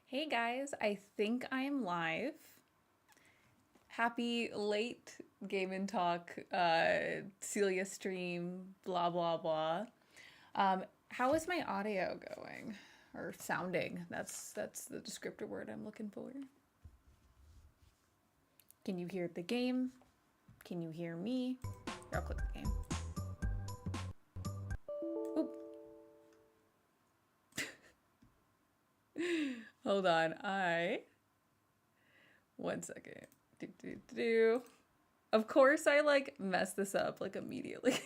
Hey guys, I think I am live. Happy late Game and Talk, Celia stream, blah blah blah. How is my audio going? Or sounding? That's the descriptor word I'm looking for. Can you hear the game? Can you hear me? Here, I'll click the game. Oop. Hold on, one second. Of course I mess this up immediately.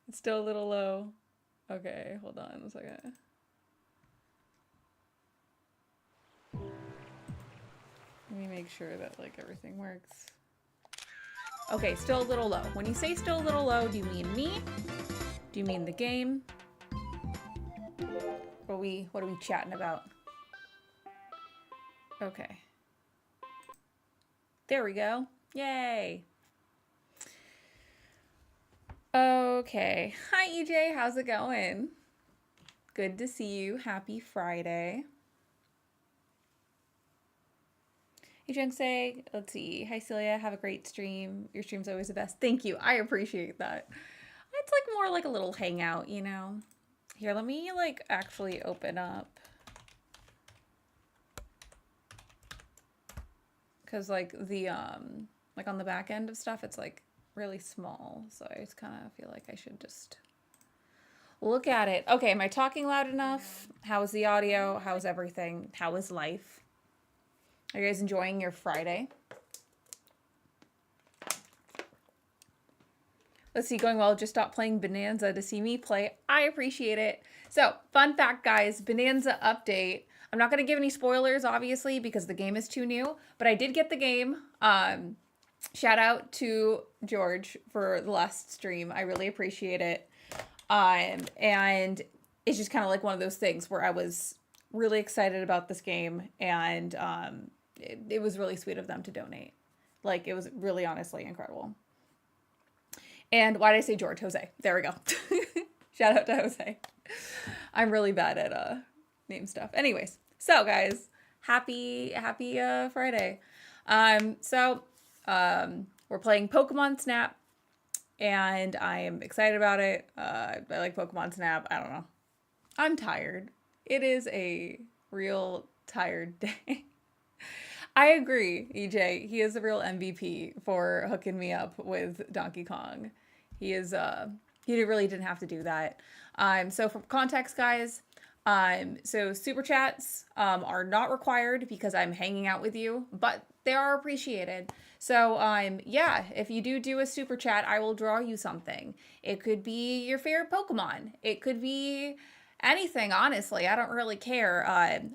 It's still a little low. Okay, hold on a second. Let me make sure that everything works. Okay, still a little low. When you say still a little low, do you mean me? Do you mean the game? What are we chatting about? Okay. There we go. Yay. Okay. Hi, EJ. How's it going? Good to see you. Happy Friday. Hey, Jungsei. Let's see. Hi, Celia. Have a great stream. Your stream's always the best. Thank you. I appreciate that. It's more like a little hangout, you know? Here, let me actually open up. Because the on the back end of stuff, it's really small. So I just kind of feel like I should just look at it. Okay, am I talking loud enough? How is the audio? How's everything? How is life? Are you guys enjoying your Friday? Let's see, going well. Just stopped playing Bonanza to see me play. I appreciate it. So, fun fact, guys, Bonanza update. I'm not going to give any spoilers, obviously, because the game is too new, but I did get the game. Shout out to George for the last stream. I really appreciate it. And it's just kind of one of those things where I was really excited about this game, and it was really sweet of them to donate. It was really honestly incredible. And why did I say George? Jose. There we go. Shout out to Jose. I'm really bad at name stuff. Anyways, so guys, happy Friday. We're playing Pokemon Snap, and I am excited about it. I like Pokemon Snap. I don't know. I'm tired. It is a real tired day. I agree, EJ. He is a real MVP for hooking me up with Donkey Kong. He is, he really didn't have to do that. So for context, guys, so super chats, are not required because I'm hanging out with you, but they are appreciated. So, yeah, if you do a super chat, I will draw you something. It could be your favorite Pokemon. It could be anything, honestly. I don't really care.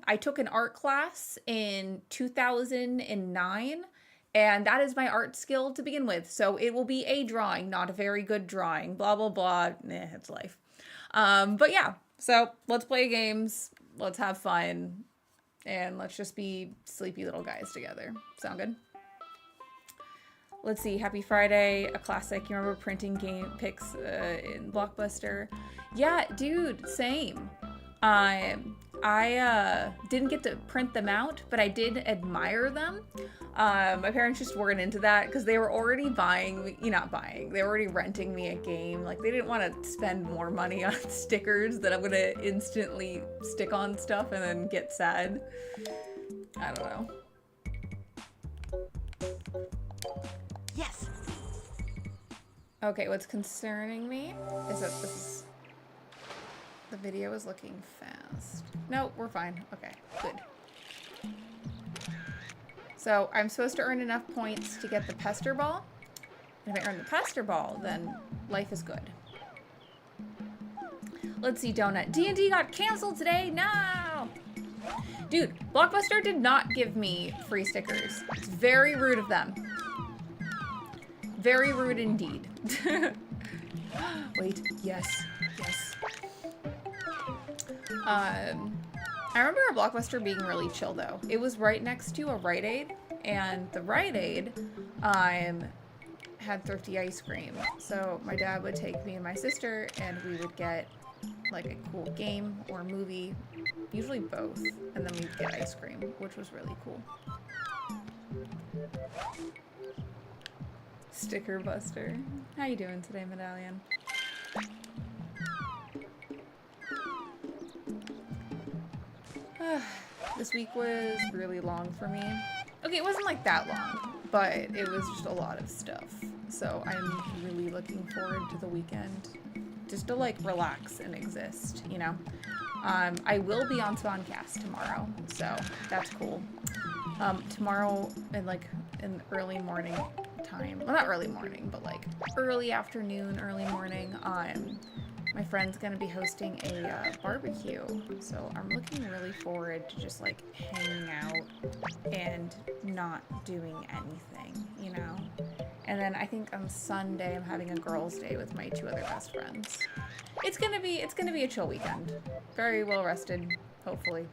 I took an art class in 2009, and that is my art skill to begin with. So it will be a drawing, not a very good drawing. Blah, blah, blah. It's life. But yeah, so let's play games. Let's have fun. And let's just be sleepy little guys together. Sound good? Let's see. Happy Friday, a classic. You remember printing game pics in Blockbuster? Yeah, dude, same. I didn't get to print them out, but I did admire them. My parents just weren't into that because they were already they were already renting me a game. They didn't want to spend more money on stickers that I'm going to instantly stick on stuff and then get sad. I don't know. Yes. Okay, what's concerning me is that the video is looking fast. No, we're fine. Okay, good. So I'm supposed to earn enough points to get the Pester Ball. And if I earn the Pester Ball, then life is good. Let's see, Donut. D&D got canceled today. No! Dude, Blockbuster did not give me free stickers. It's very rude of them. Very rude indeed. Wait, yes. I remember a Blockbuster being really chill though. It was right next to a Rite Aid, and the Rite Aid had thrifty ice cream. So my dad would take me and my sister, and we would get like a cool game or movie, usually both, and then we get ice cream, which was really cool. Sticker Buster. How you doing today, Medallion? This week was really long for me. Okay, it wasn't like that long, but it was just a lot of stuff. So I'm really looking forward to the weekend, just to like relax and exist, you know? I will be on Spawncast tomorrow, so that's cool. Tomorrow in early morning time, well not early morning, but like early afternoon, early morning, my friend's gonna be hosting a barbecue, so I'm looking really forward to just like hanging out and not doing anything, you know? And then I think on Sunday I'm having a girls' day with my 2 other best friends. It's gonna be a chill weekend. Very well rested, hopefully.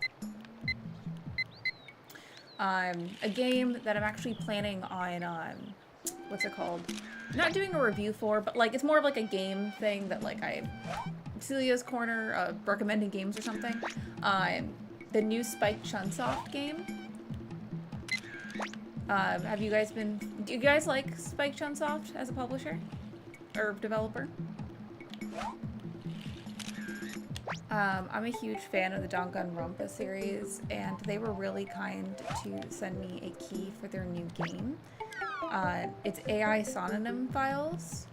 A game that I'm actually planning on, what's it called? Not doing a review for, but like it's more of like a game thing that like Celia's Corner, recommending games or something. The new Spike Chunsoft game. Do you guys like Spike Chunsoft as a publisher or developer? I'm a huge fan of the Danganronpa series, and they were really kind to send me a key for their new game. It's AI synonym files,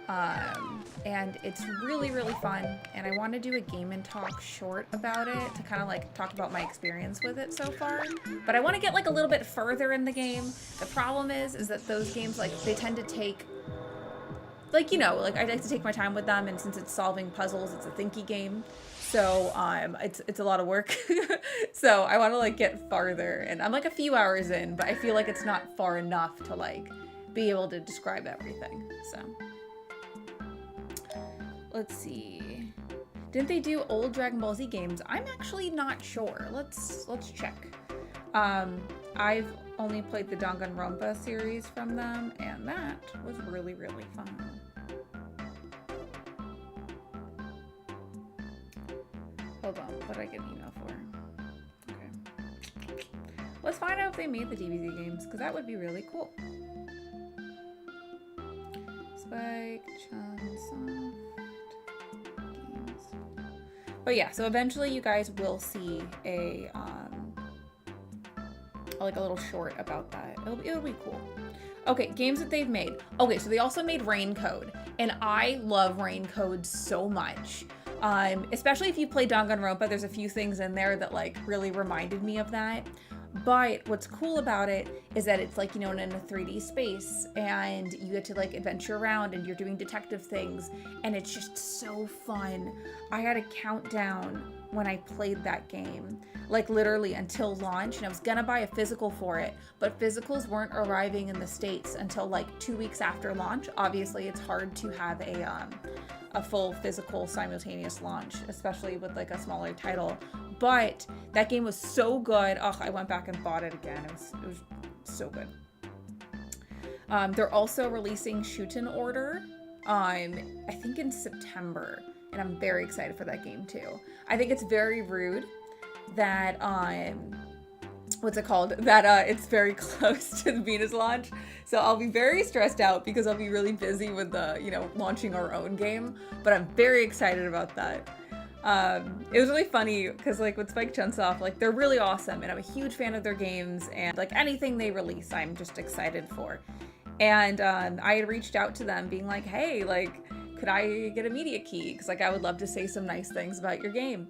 and it's really, really fun, and I want to do a Game and Talk short about it to kind of like talk about my experience with it so far, but I want to get like a little bit further in the game. The problem is that those games, like, they tend to take, like, you know, like I like to take my time with them, and since it's solving puzzles, it's a thinky game. So it's a lot of work. So I want to like get farther, and I'm like a few hours in, but I feel like it's not far enough to like be able to describe everything. So let's see. Didn't they do old Dragon Ball Z games? I'm actually not sure. Let's check. I've only played the Danganronpa series from them, and that was really, really fun. Hold on, what did I get an email for? Okay. Let's find out if they made the DBZ games, because that would be really cool. Spike Chunsoft games. But yeah, so eventually you guys will see a like a little short about that. It'll be cool. Okay, games that they've made. Okay, so they also made Rain Code, and I love Rain Code so much. Especially if you play Danganronpa, there's a few things in there that like really reminded me of that. But what's cool about it is that it's like, you know, in a 3D space, and you get to like adventure around, and you're doing detective things, and it's just so fun. I had a countdown when I played that game, like literally until launch, and I was gonna buy a physical for it, but physicals weren't arriving in the States until like 2 weeks after launch. Obviously, it's hard to have a full physical simultaneous launch, especially with like a smaller title. But that game was so good. Oh, I went back and bought it again. It was so good. They're also releasing Shootin' Order, I think in September, and I'm very excited for that game too. I think it's very rude that what's it called? That it's very close to the Mina's launch. So I'll be very stressed out because I'll be really busy with you know, launching our own game. But I'm very excited about that. It was really funny because like with Spike Chunsoft, like they're really awesome, and I'm a huge fan of their games, and like anything they release, I'm just excited for. And I had reached out to them being like, hey, like, could I get a media key? Because like I would love to say some nice things about your game.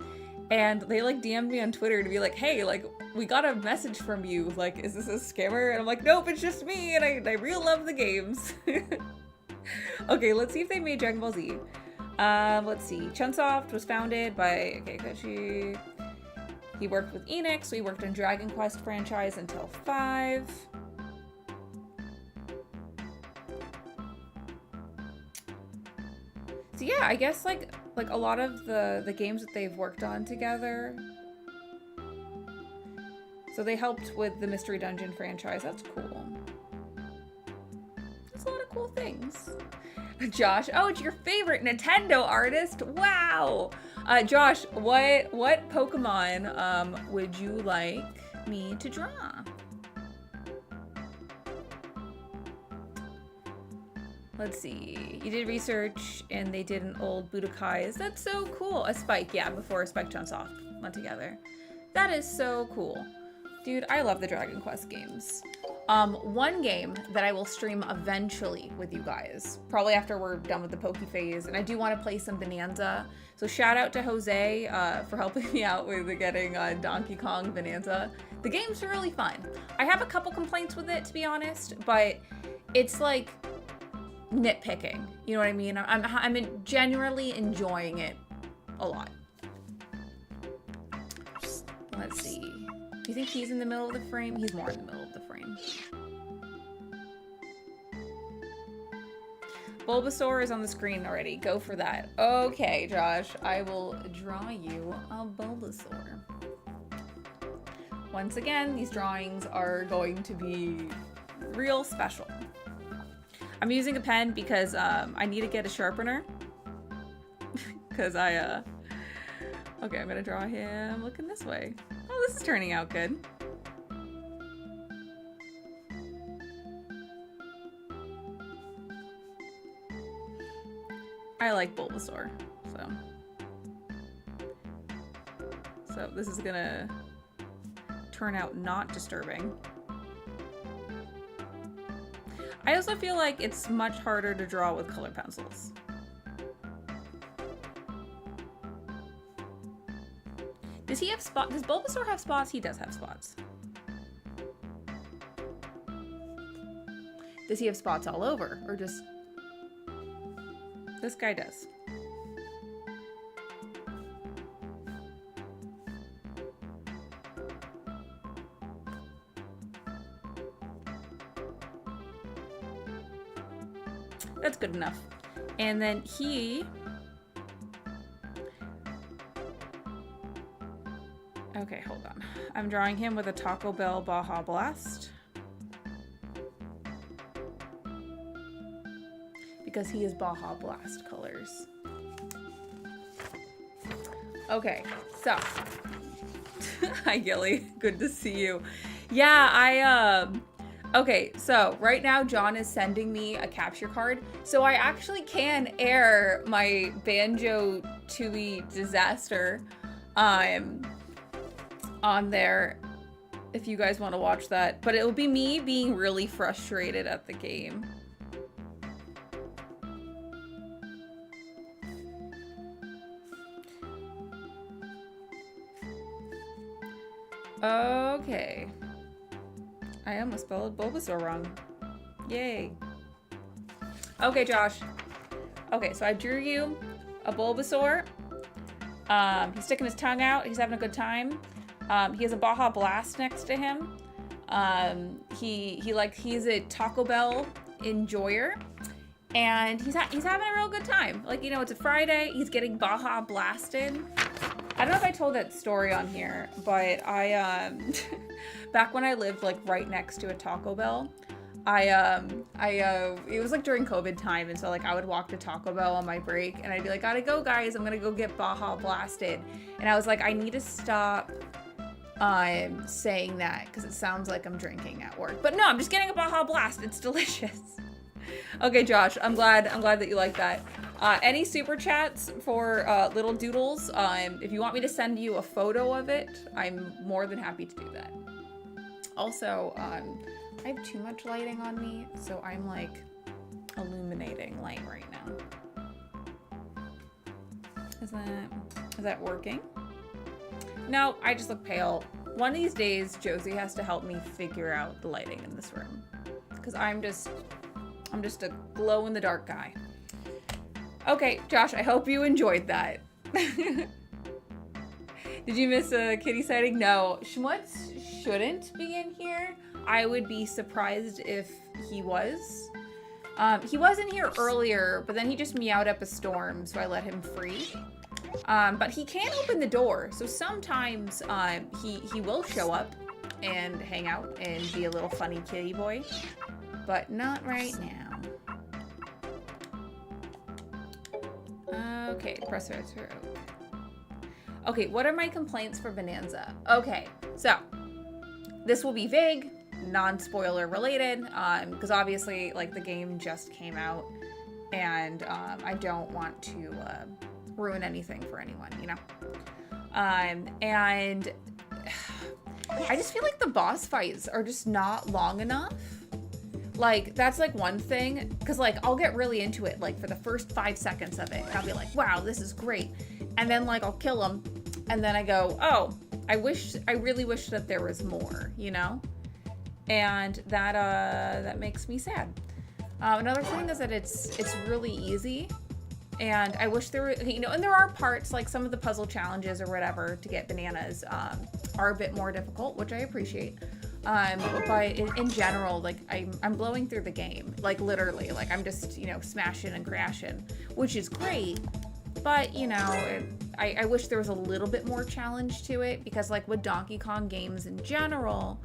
And they like DM'd me on Twitter to be like, hey, like, we got a message from you. Like, is this a scammer? And I'm like, nope, it's just me. And I real love the games. Okay, let's see if they made Dragon Ball Z. Let's see. Chunsoft was founded by Kakashi. He worked with Enix, so he worked on Dragon Quest franchise until 5. So yeah, I guess like a lot of the games that they've worked on together. So they helped with the Mystery Dungeon franchise. That's cool. That's a lot of cool things. Josh, oh, it's your favorite Nintendo artist. Wow. Josh, what Pokemon would you like me to draw? Let's see. You did research and they did an old Budokai's. That's so cool. A Spike, yeah, before Spike Chunsoft went together. That is so cool. Dude, I love the Dragon Quest games. One game that I will stream eventually with you guys, probably after we're done with the Poke phase, and I do want to play some Bonanza. So shout out to Jose for helping me out with getting Donkey Kong Bonanza. The game's really fun. I have a couple complaints with it, to be honest, but it's like nitpicking. You know what I mean? I'm genuinely enjoying it a lot. Let's see. Do you think he's in the middle of the frame? He's more in the middle of the frame. Bulbasaur is on the screen already. Go for that. Okay, Josh. I will draw you a Bulbasaur. Once again, these drawings are going to be real special. I'm using a pen because I need to get a sharpener. Because okay, I'm gonna draw him looking this way. Oh, this is turning out good. I like Bulbasaur, so this is gonna turn out not disturbing. I also feel like it's much harder to draw with colored pencils. Does he have spots? Does Bulbasaur have spots? He does have spots. Does he have spots all over? Or just... This guy does. That's good enough. And then he... Okay, hold on. I'm drawing him with a Taco Bell Baja Blast. Because he is Baja Blast colors. Okay, so. Hi, Gilly. Good to see you. Yeah, okay, so right now John is sending me a capture card. So I actually can air my Banjo-Tooie disaster on there if you guys want to watch that. But it will be me being really frustrated at the game. Okay. I almost spelled Bulbasaur wrong. Yay. Okay, Josh. Okay, so I drew you a Bulbasaur. He's sticking his tongue out. He's having a good time. He has a Baja Blast next to him. He's a Taco Bell enjoyer. And he's having a real good time. Like, you know, it's a Friday. He's getting Baja Blasted. I don't know if I told that story on here, but I, back when I lived like right next to a Taco Bell, it was like during COVID time. And so like I would walk to Taco Bell on my break and I'd be like, gotta go guys, I'm gonna go get Baja Blasted. And I was like, I need to stop saying that because it sounds like I'm drinking at work. But no, I'm just getting a Baja Blast. It's delicious. Okay, Josh, I'm glad that you like that. Any super chats for Little Doodles? If you want me to send you a photo of it, I'm more than happy to do that. Also, I have too much lighting on me, so I'm like illuminating light right now. Is that working? No, I just look pale. One of these days, Josie has to help me figure out the lighting in this room, because I'm just a glow-in-the-dark guy. Okay, Josh, I hope you enjoyed that. Did you miss a kitty sighting? No, Schmutz shouldn't be in here. I would be surprised if he was. He was in here earlier, but then he just meowed up a storm, so I let him free. But he can open the door, so sometimes he will show up and hang out and be a little funny kitty boy, but not right now. Press it through. Okay, what are my complaints for Bonanza? Okay, so this will be vague, non-spoiler related, because obviously, like, the game just came out, and I don't want to ruin anything for anyone, you know? And I just feel like the boss fights are just not long enough. Like, that's like one thing, because like I'll get really into it like for the first 5 seconds of it, and I'll be like, wow, this is great. And then like I'll kill them, and then I go, oh, I really wish that there was more, you know? And that makes me sad. Another thing is that it's really easy, and I wish there were, you know, and there are parts like some of the puzzle challenges or whatever to get bananas are a bit more difficult, which I appreciate. But in general, like I'm blowing through the game, like literally, like I'm just, you know, smashing and crashing, which is great. But, you know, I wish there was a little bit more challenge to it, because like with Donkey Kong games in general,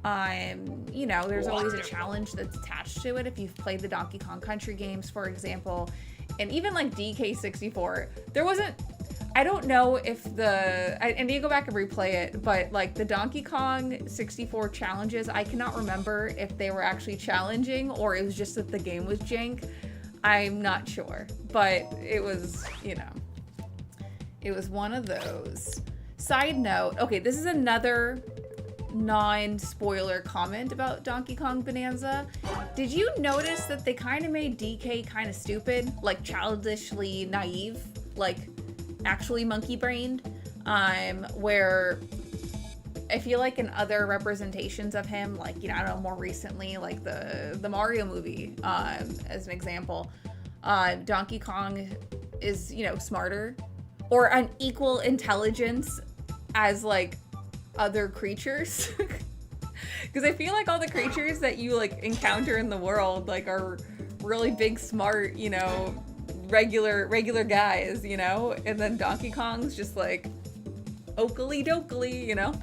you know, there's always a challenge that's attached to it. If you've played the Donkey Kong Country games, for example, and even like DK64, there wasn't, I don't know if I need to go back and replay it, but like the Donkey Kong 64 challenges, I cannot remember if they were actually challenging or it was just that the game was jank. I'm not sure, but it was, you know, it was one of those. Side note, okay, this is another non-spoiler comment about Donkey Kong Bonanza. Did you notice that they kind of made DK kind of stupid, like childishly naive, like actually monkey-brained, where I feel like in other representations of him, like, you know, I don't know, more recently, like the Mario movie, as an example, Donkey Kong is, you know, smarter or an equal intelligence as like other creatures. Because I feel like all the creatures that you like encounter in the world like are really big, smart, you know, regular guys, you know, and then Donkey Kong's just like oakley dokley, you know.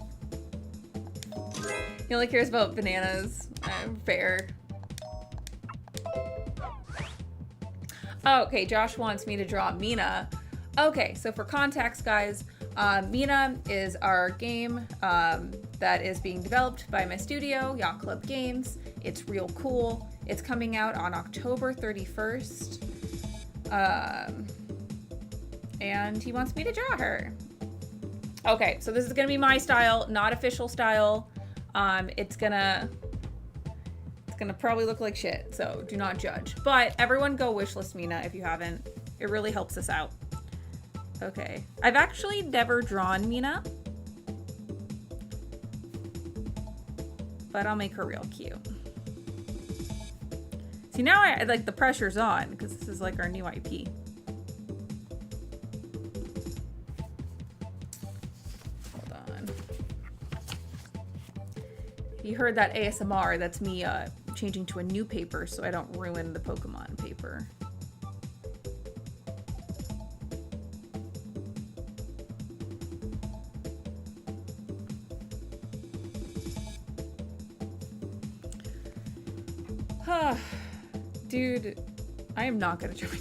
He only cares about bananas. Fair. Oh, okay, Josh wants me to draw Mina. Okay, so for context, guys, Mina is our game that is being developed by my studio, Yacht Club Games. It's real cool. It's coming out on October 31st. And he wants me to draw her. Okay, so this is gonna be my style, not official style. It's gonna probably look like shit, so do not judge. But everyone go wishlist Mina if you haven't. It really helps us out. Okay, I've actually never drawn Mina, but I'll make her real cute. See, now I like the pressure's on because this is like our new IP. Hold on. You heard that ASMR, that's me changing to a new paper so I don't ruin the Pokemon paper. Dude, I am not gonna join you.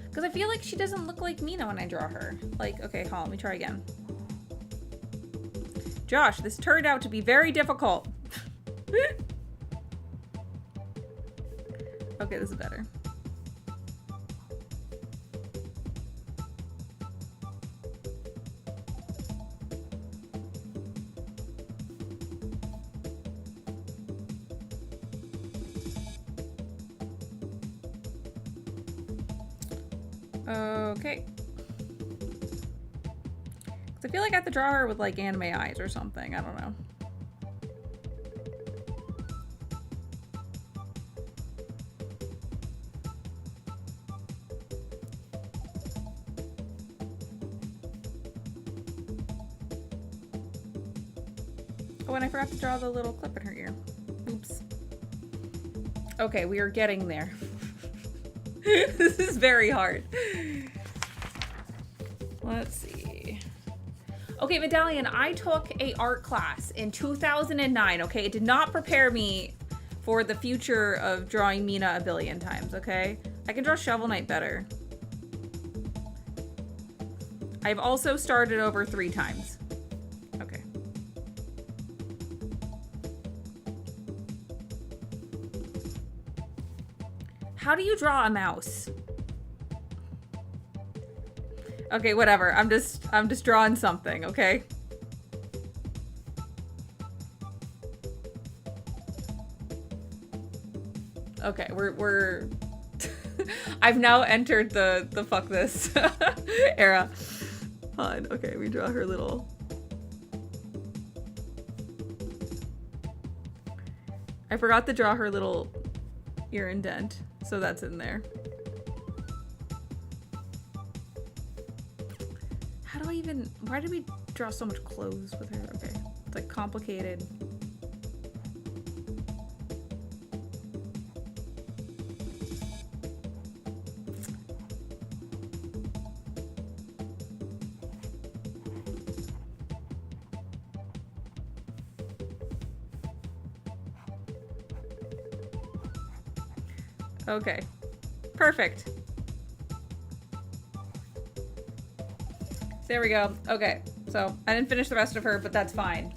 Because I feel like she doesn't look like Mina when I draw her. Like, okay, hold on, let me try again. Josh, this turned out to be very difficult. Okay, this is better. Okay. I feel like I have to draw her with like anime eyes or something. I don't know. Oh, and I forgot to draw the little clip in her ear. Oops. Okay, we are getting there. This is very hard. Let's see. Okay, Medallion, I took a art class in 2009, okay? It did not prepare me for the future of drawing Mina a billion times, okay? I can draw Shovel Knight better. I've also started over 3 times. Okay. How do you draw a mouse? Okay, whatever. I'm just drawing something, okay? Okay, we're I've now entered the fuck this era. Fine. Okay, we draw her little. I forgot to draw her little ear indent, so that's in there. How do I even, why did we draw so much clothes with her? Okay, it's like complicated. Okay, perfect. There we go. Okay, so I didn't finish the rest of her, but that's fine.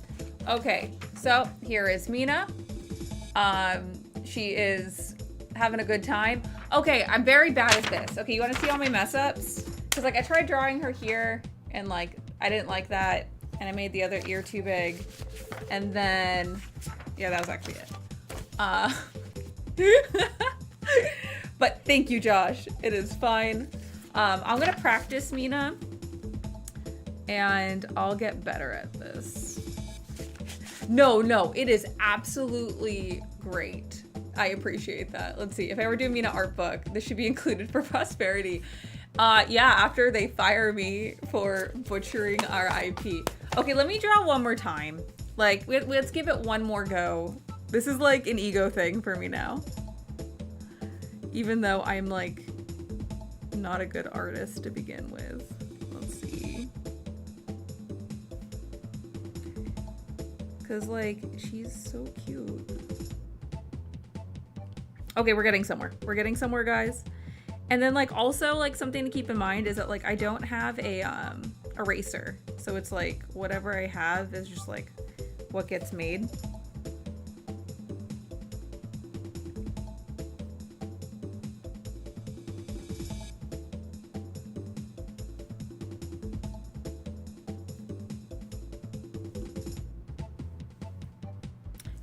Okay, so here is Mina. She is having a good time. Okay, I'm very bad at this. Okay, you want to see all my mess ups? Because like I tried drawing her here and like I didn't like that, and I made the other ear too big, and then yeah, that was actually it. But thank you, Josh. It is fine. I'm gonna practice Mina, and I'll get better at this. No, it is absolutely great. I appreciate that. Let's see. If I ever do a Mina art book, this should be included for prosperity. Yeah, after they fire me for butchering our IP. Okay, let me draw one more time. Like, let's give it one more go. This is like an ego thing for me now. Even though I'm like not a good artist to begin with. Let's see. Cause like, she's so cute. Okay, we're getting somewhere. We're getting somewhere, guys. And then like also like something to keep in mind is that like I don't have a eraser. So it's like whatever I have is just like what gets made.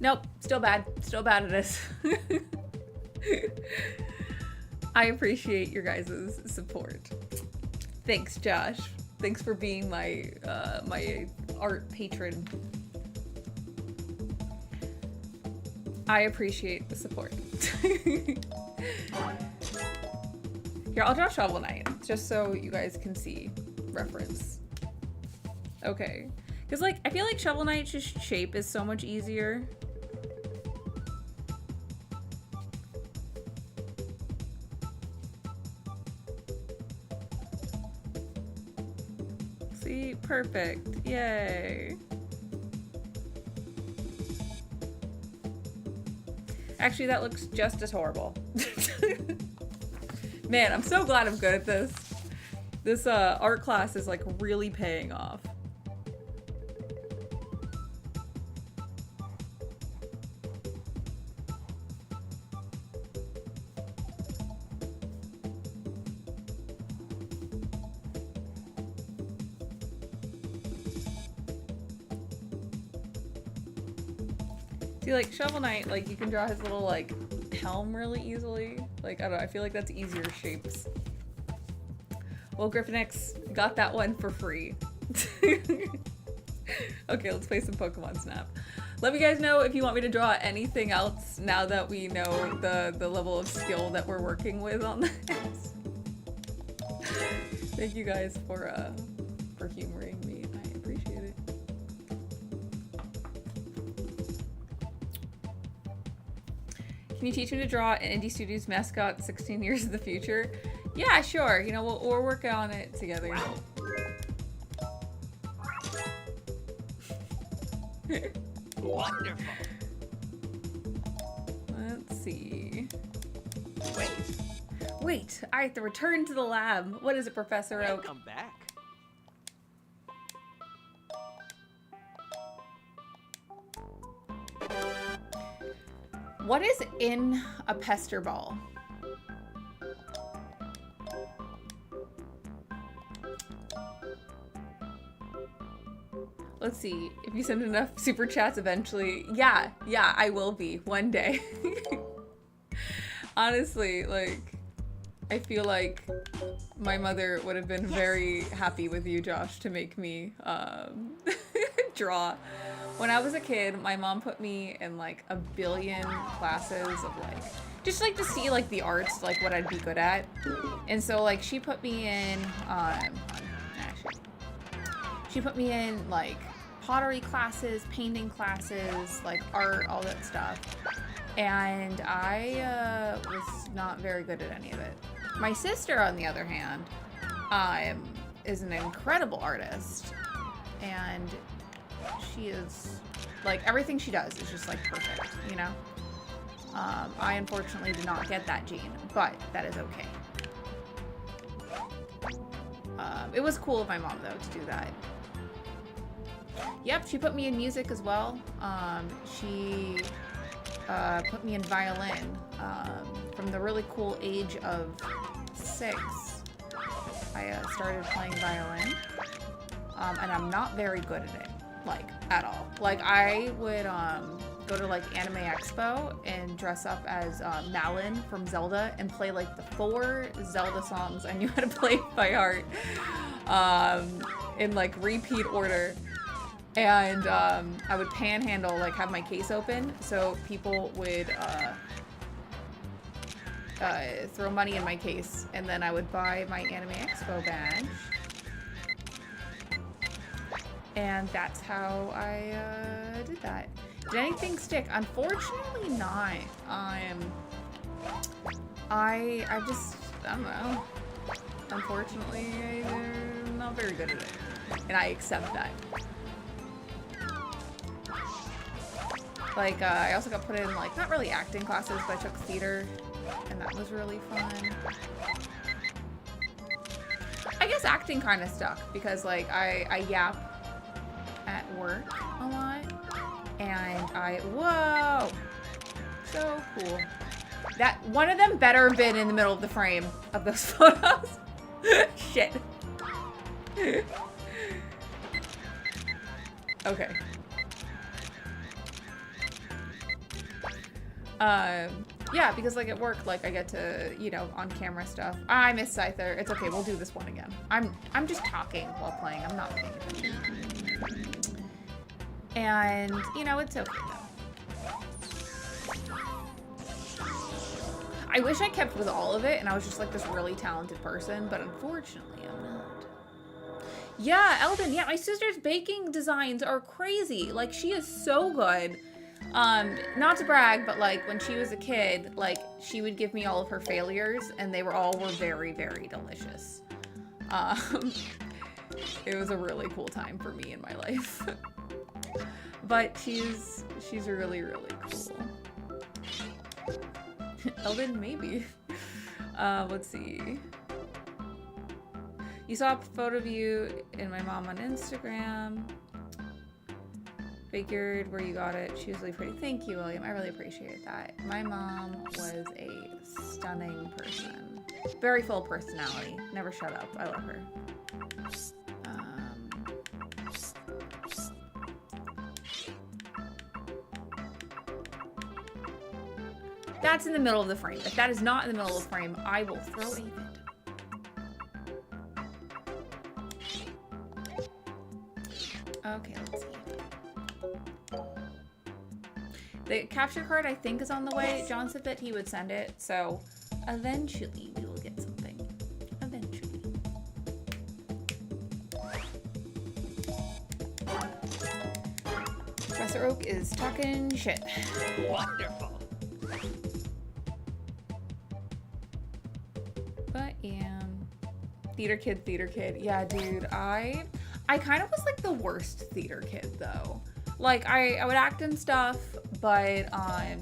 Nope, still bad. Still bad at this. I appreciate your guys' support. Thanks, Josh. Thanks for being my my art patron. I appreciate the support. Here, I'll draw Shovel Knight, just so you guys can see reference. Okay. Because, like, I feel like Shovel Knight's just shape is so much easier. See? Perfect. Yay. Actually, that looks just as horrible. Man, I'm so glad I'm good at this. This art class is, like, really paying off. See, like, Shovel Knight, like, you can draw his little, like, helm really easily. Like, I don't know, I feel like that's easier shapes. Well, Griffinix got that one for free. Okay, let's play some Pokemon Snap. Let me guys know if you want me to draw anything else now that we know the level of skill that we're working with on this. Thank you guys for humoring me. I appreciate it. Can Can you teach me to draw an indie studio's mascot 16 years in the future? Yeah, sure. You know, we'll work on it together. Wonderful. Let's see. Wait. I have to return to the lab. What is it, Professor Oak? Come back. What is in a pester ball? Let's see. If you send enough super chats eventually. Yeah, I will be one day. Honestly, like, I feel like my mother would have been very happy with you, Josh, to make me draw. When I was a kid, my mom put me in like a billion classes of like, just like to see like the arts, like what I'd be good at. And so like she put me in, she put me in like pottery classes, painting classes, like art, all that stuff. And I was not very good at any of it. My sister, on the other hand, is an incredible artist. And she is, like, everything she does is just, like, perfect, you know? I unfortunately did not get that gene, but that is okay. It was cool of my mom, though, to do that. Yep, she put me in music as well. She put me in violin. From the really cool age of 6, I started playing violin. And I'm not very good at it. Like, at all. Like, I would go to like Anime Expo and dress up as Malin from Zelda and play like the 4 Zelda songs I knew how to play by heart in like repeat order. And I would panhandle, like have my case open so people would throw money in my case, and then I would buy my Anime Expo badge. And that's how I did that. Did anything stick? Unfortunately not. I don't know. Unfortunately, I'm not very good at it. And I accept that. Like, I also got put in, like, not really acting classes, but I took theater, and that was really fun. I guess acting kind of stuck, because, like, I yap at work a lot, and whoa! So cool. That, one of them better have been in the middle of the frame of those photos. Shit. Okay. Yeah, because like at work, like I get to, you know, on camera stuff. I miss Scyther. It's okay, we'll do this one again. I'm just talking while playing. I'm not paying attention. And, you know, it's okay though. I wish I kept with all of it and I was just like this really talented person, but unfortunately I'm not. Yeah, Eldon, yeah, my sister's baking designs are crazy. Like, she is so good. Not to brag, but like when she was a kid, like she would give me all of her failures and they were very, very delicious. It was a really cool time for me in my life. But she's really, really cool. Eldon, maybe. Let's see. You saw a photo of you and my mom on Instagram. Figured where you got it. She was really pretty. Thank you, William. I really appreciate that. My mom was a stunning person. Very full personality. Never shut up. I love her. That's in the middle of the frame. If that is not in the middle of the frame, I will throw a fit. Okay, let's see. The capture card, I think, is on the way. John said that he would send it, so eventually we will get something. Eventually. Professor Oak is talking shit. Wonderful. but am theater kid. Yeah, dude, I kind of was like the worst theater kid though. Like I would act and stuff, but I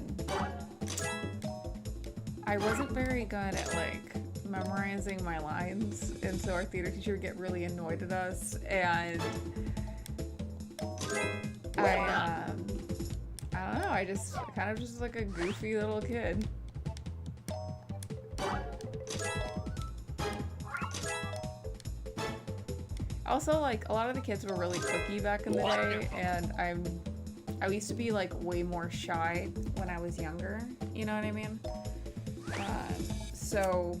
wasn't very good at like memorizing my lines, and so our theater teacher would get really annoyed at us, and I don't know, I kind of just like a goofy little kid. Also, like, a lot of the kids were really cliquey back in the day, and I used to be like way more shy when I was younger, you know what I mean? So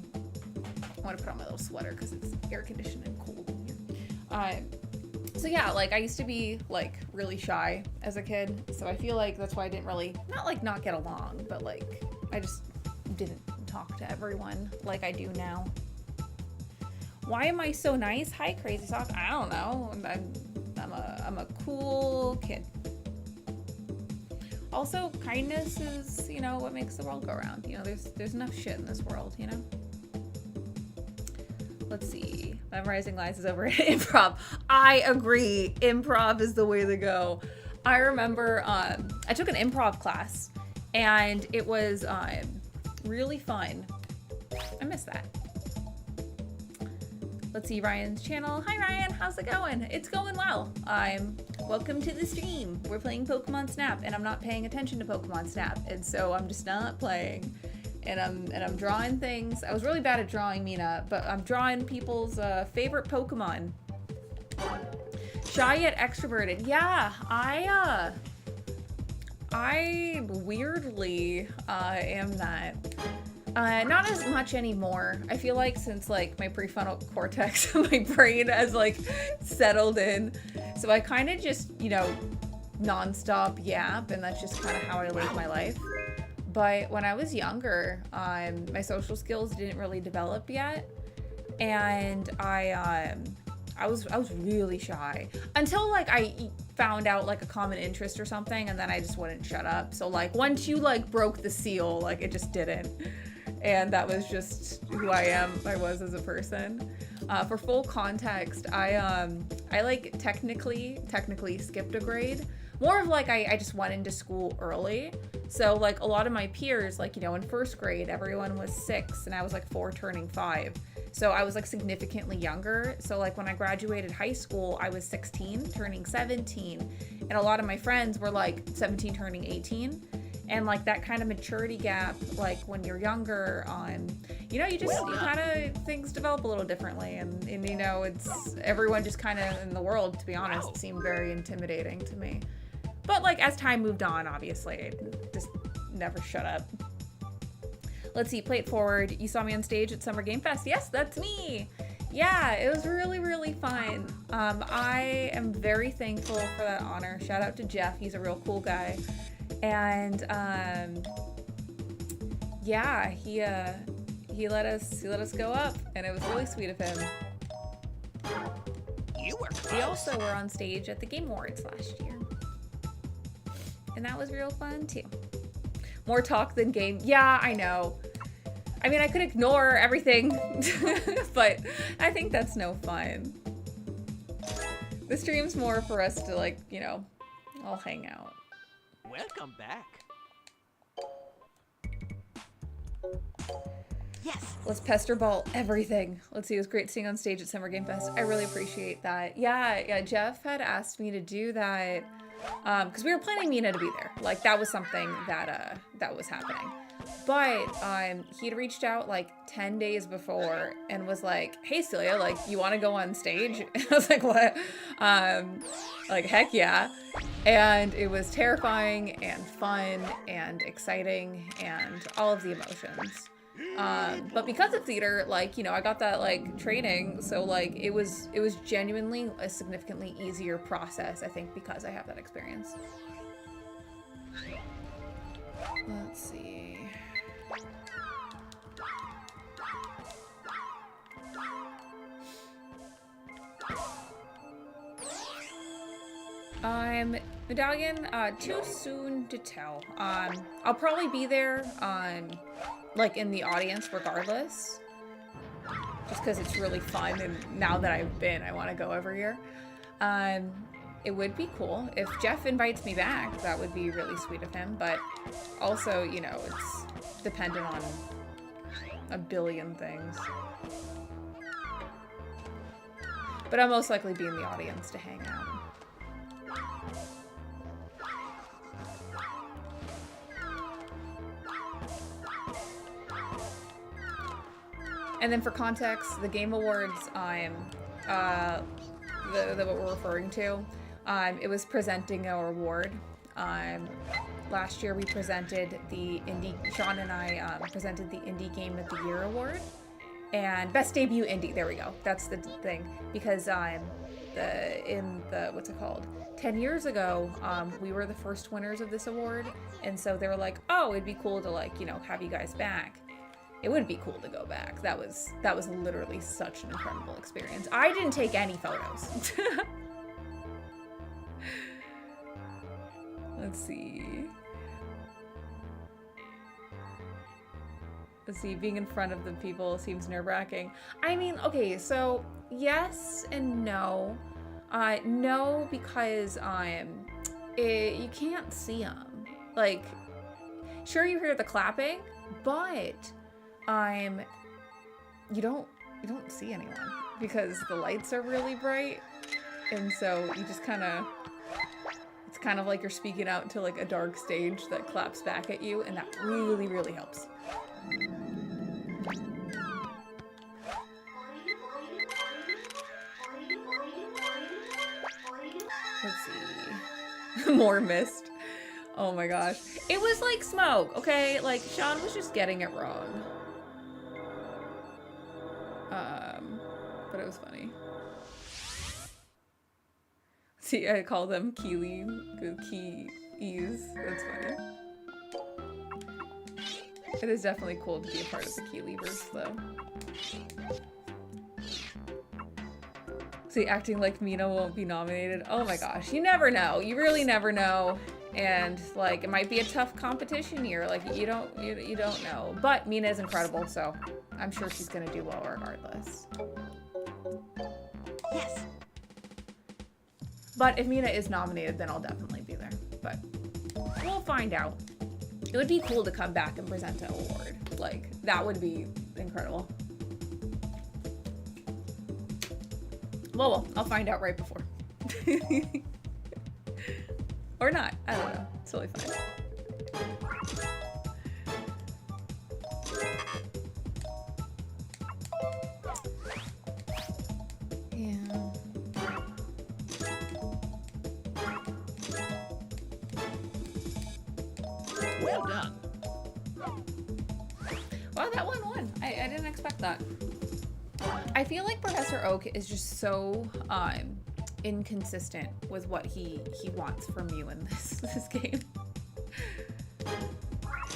I want to put on my little sweater because it's air conditioned and cold in here. So yeah, like I used to be like really shy as a kid, so I feel like that's why I didn't really, not get along, but like I just didn't talk to everyone like I do now. Why am I so nice? Hi, Crazy Sock. I don't know. I'm a cool kid. Also, kindness is, you know, what makes the world go round. You know, there's enough shit in this world, you know? Let's see. Memorizing lines is over improv. I agree. Improv is the way to go. I remember I took an improv class, and it was really fun. I miss that. Let's see Ryan's channel. Hi Ryan, how's it going? It's going well. Welcome to the stream. We're playing Pokemon Snap, and I'm not paying attention to Pokemon Snap, and so I'm just not playing. And I'm drawing things. I was really bad at drawing Mina, but I'm drawing people's favorite Pokemon. Shy yet extroverted. Yeah, I weirdly am that. Not as much anymore. I feel like since like my prefrontal cortex of my brain has like settled in. So I kind of just, you know, nonstop yap, and that's just kind of how I live my life. But when I was younger, my social skills didn't really develop yet. And I was really shy until like I found out like a common interest or something, and then I just wouldn't shut up. So like once you like broke the seal, like it just didn't. And that was just who I was as a person. For full context, I like technically skipped a grade. More of like I just went into school early. So like a lot of my peers, like, you know, in first grade, everyone was 6 and I was like 4 turning 5. So I was like significantly younger. So like when I graduated high school, I was 16 turning 17. And a lot of my friends were like 17 turning 18. And like that kind of maturity gap, like when you're younger, you know, you kind of, things develop a little differently, and you know, it's everyone just kind of in the world, to be honest, seemed very intimidating to me. But like as time moved on, obviously, I just never shut up. Let's see, play it forward. You saw me on stage at Summer Game Fest. Yes, that's me. Yeah, it was really, really fun. I am very thankful for that honor. Shout out to Jeff. He's a real cool guy. And yeah, he let us go up, and it was really sweet of him. You were close. We also were on stage at the Game Awards last year, and that was real fun too. More talk than game. Yeah, I know. I mean, I could ignore everything, but I think that's no fun. The stream's more for us to, like, you know, all hang out. Welcome back. Yes. Let's pester ball everything. Let's see, it was great seeing on stage at Summer Game Fest. I really appreciate that. Yeah, Jeff had asked me to do that because we were planning Mina to be there. Like that was something that that was happening. But he'd reached out like 10 days before and was like, "Hey Celia, like you want to go on stage?" And I was like, "What?" Like heck yeah. And it was terrifying and fun and exciting and all of the emotions. But because of theater, like, you know, I got that like training, so like it was genuinely a significantly easier process, I think, because I have that experience. Let's see. Medallion, too soon to tell. I'll probably be there like in the audience regardless. just because it's really fun, and now that I've been, I want to go every year. It would be cool if Jeff invites me back. That would be really sweet of him, but also, you know, it's dependent on a billion things. But I'll most likely be in the audience to hang out. And then for context, the Game Awards, what we're referring to, it was presenting our award. Last year we presented the Sean and I presented the Indie Game of the Year award. And Best Debut Indie, there we go. That's the thing. Because what's it called? 10 years ago, we were the first winners of this award. And so they were like, oh, it'd be cool to, like, you know, have you guys back. It would be cool to go back. That was literally such an incredible experience. I didn't take any photos. Let's see. Being in front of the people seems nerve-wracking. I mean, okay, so yes and no. No, because you can't see them. Like, sure you hear the clapping, but you don't see anyone because the lights are really bright, and so you just it's kind of like you're speaking out into like a dark stage that claps back at you, and that really, really helps. Let's see. More mist. Oh my gosh. It was like smoke, okay? Like, Sean was just getting it wrong. But it was funny. See, I call them Keely, Keys. That's funny. It is definitely cool to be a part of the Keelyverse, though. See, acting like Mina won't be nominated. Oh my gosh, you never know. You really never know. And like, it might be a tough competition year. Like, you don't know. But Mina is incredible, so I'm sure she's gonna do well regardless. Yes. But if Mina is nominated, then I'll definitely be there. But we'll find out. It would be cool to come back and present an award. Like, that would be incredible. Well, I'll find out right before. Or not. I don't know. It's totally fine. Yeah. Well done. Wow, that one won. I didn't expect that. I feel like Professor Oak is just so inconsistent with what he wants from you in this game.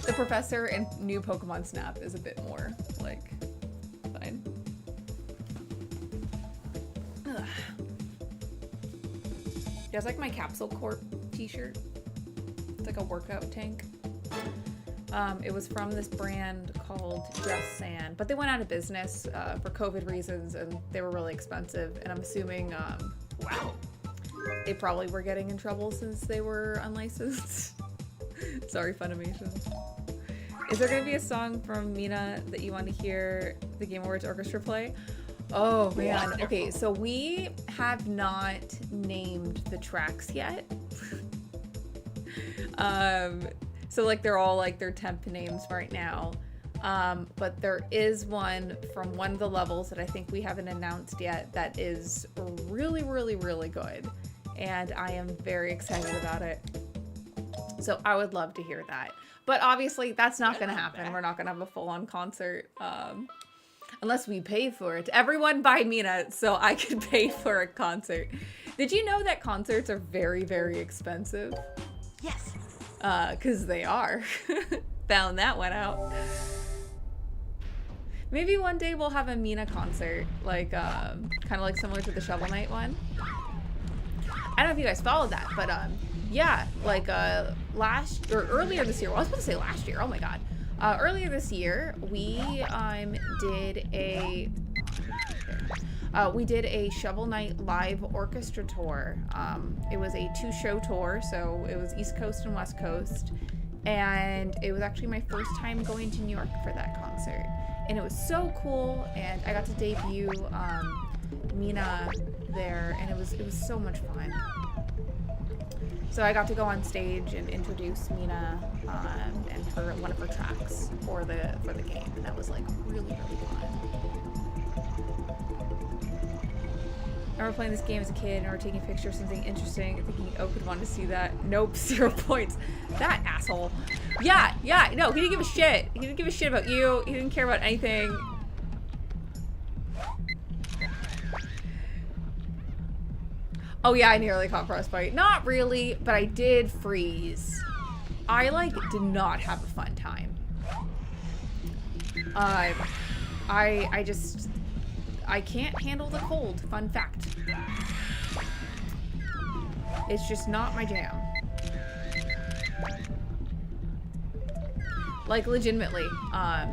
The professor in new Pokemon Snap is a bit more like fine. Ugh. You guys like my Capsule Corp t-shirt? It's like a workout tank. It was from this brand called Just Sand, but they went out of business for COVID reasons, and they were really expensive. And I'm assuming, wow, they probably were getting in trouble since they were unlicensed. Sorry, Funimation. Is there going to be a song from Mina that you want to hear the Game Awards Orchestra play? Oh man, okay, so we have not named the tracks yet. So like they're all like their temp names right now. But there is one from one of the levels that I think we haven't announced yet that is really, really, really good. And I am very excited about it. So I would love to hear that. But obviously that's not going to happen. We're not going to have a full-on concert unless we pay for it. Everyone buy Mina so I can pay for a concert. Did you know that concerts are very, very expensive? Yes. 'Cause they are. Found that one out. Maybe one day we'll have a Mina concert, like kind of like similar to the Shovel Knight one. I don't know if you guys followed that, but yeah, like earlier this year. Well, I was supposed to say last year. Oh my god. Earlier this year, we did a Shovel Knight live orchestra tour. It was a 2-show tour, so it was East Coast and West Coast, and it was actually my first time going to New York for that concert, and it was so cool. And I got to debut Mina there, and it was so much fun. So I got to go on stage and introduce Mina and one of her tracks for the game, and that was like really fun. I remember playing this game as a kid, and I remember taking a picture of something interesting and thinking, oh, could want to see that. Nope, 0 points. That asshole. Yeah, no, he didn't give a shit. He didn't give a shit about you. He didn't care about anything. Oh yeah, I nearly caught frostbite. Not really, but I did freeze. I like did not have a fun time. I can't handle the cold, fun fact. It's just not my jam. Like legitimately, I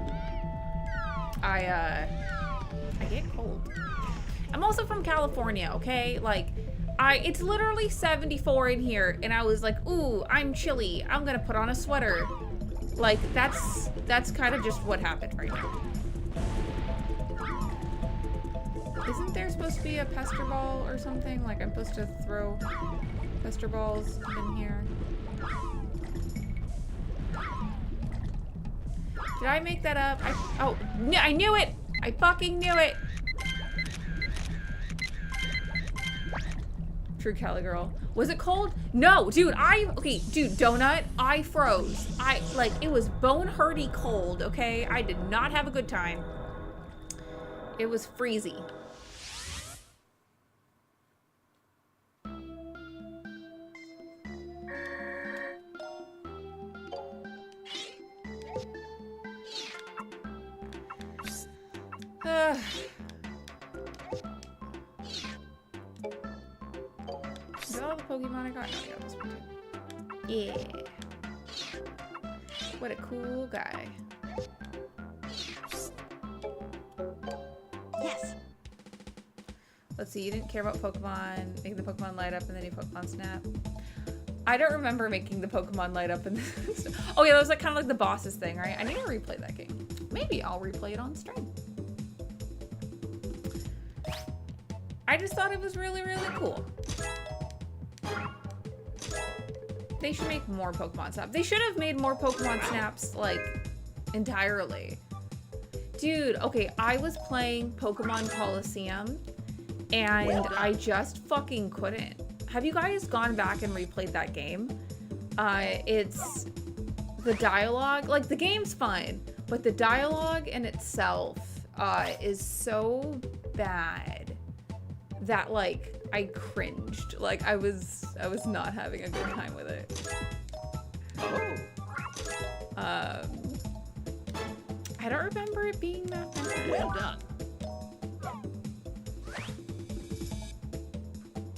get cold. I'm also from California, okay? Like, it's literally 74 in here, and I was like, ooh, I'm chilly. I'm gonna put on a sweater. Like, that's kind of just what happened right now. Isn't there supposed to be a pester ball or something? Like, I'm supposed to throw pester balls in here. Did I make that up? Oh, I knew it! I fucking knew it! True Cali girl. Was it cold? No, dude, okay, dude, donut, I froze. It was bone hurty cold, okay? I did not have a good time. It was freezy. Is that all the Pokemon I got? No, I got this one too. Yeah. What a cool guy. Yes. Let's see, you didn't care about Pokemon, making the Pokemon light up and then you Pokemon Snap. I don't remember making the Pokemon light up and then oh yeah, that was like kind of like the boss's thing, right? I need to replay that game. Maybe I'll replay it on stream. I just thought it was really cool. They should make more Pokemon Snap. They should have made more Pokemon Snaps, like, entirely. Dude, okay, I was playing Pokemon Coliseum, and I just fucking couldn't. Have you guys gone back and replayed that game? It's the dialogue, like, the game's fine, but the dialogue in itself is so bad that, like, I cringed. Like, I was not having a good time with it. I don't remember it being that bad. Well done.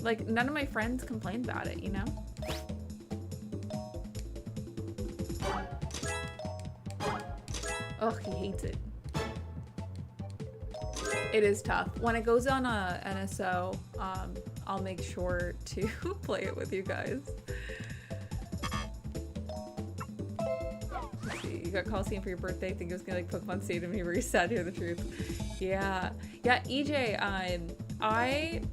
Like, none of my friends complained about it, you know? Ugh, he hates it. It is tough. When it goes on a NSO, I'll make sure to play it with you guys. Let's see, you got Coliseum for your birthday. Think it was gonna like Pokemon Stadium and you were sad to hear the truth. Yeah, EJ,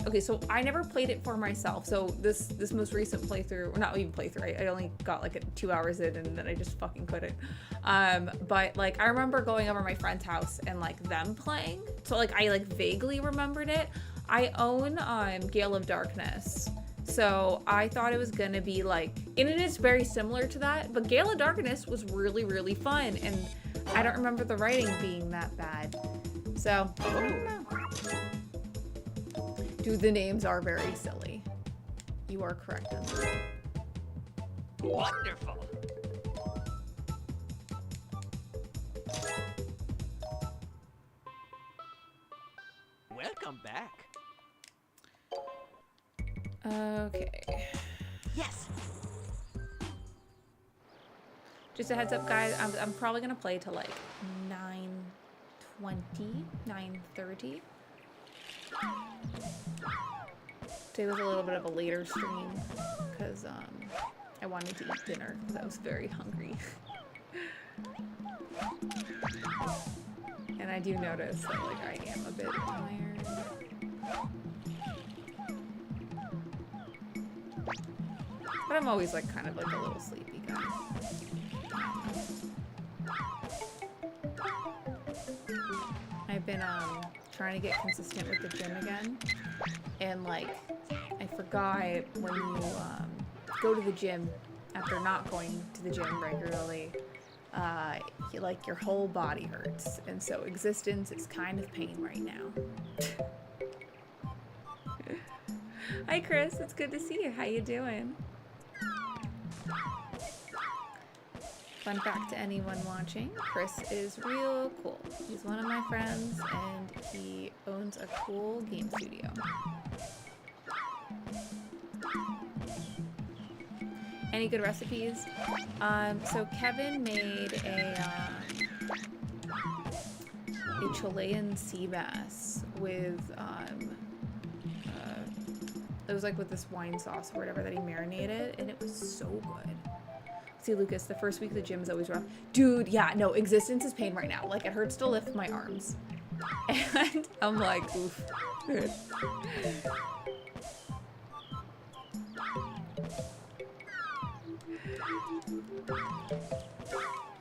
okay, so I never played it for myself. So this most recent playthrough, or not even playthrough, I only got like 2 hours in and then I just fucking couldn't. But like I remember going over to my friend's house and like them playing. So like I like vaguely remembered it. I own Gale of Darkness. So I thought it was gonna be like, and it is very similar to that, but Gale of Darkness was really fun, and I don't remember the writing being that bad. So I don't know. Dude, the names are very silly. You are correct in that. Wonderful. Welcome back. Okay. Yes. Just a heads up, guys. I'm probably gonna play till like 9:20, 9:30. Today was a little bit of a later stream because I wanted to eat dinner because I was very hungry. And I do notice that like I am a bit tired. But I'm always like kind of like a little sleepy guy. I've been trying to get consistent with the gym again. And like I forgot when you go to the gym after not going to the gym regularly, like your whole body hurts. And so existence is kind of pain right now. Hi Chris, it's good to see you. How you doing? Fun fact to anyone watching, Chris is real cool. He's one of my friends and he owns a cool game studio. Any good recipes? So Kevin made a Chilean sea bass with it was like with this wine sauce or whatever that he marinated, and it was so good. See, Lucas, the first week of the gym is always rough. Dude, yeah, no, existence is pain right now. Like, it hurts to lift my arms. And I'm like, oof.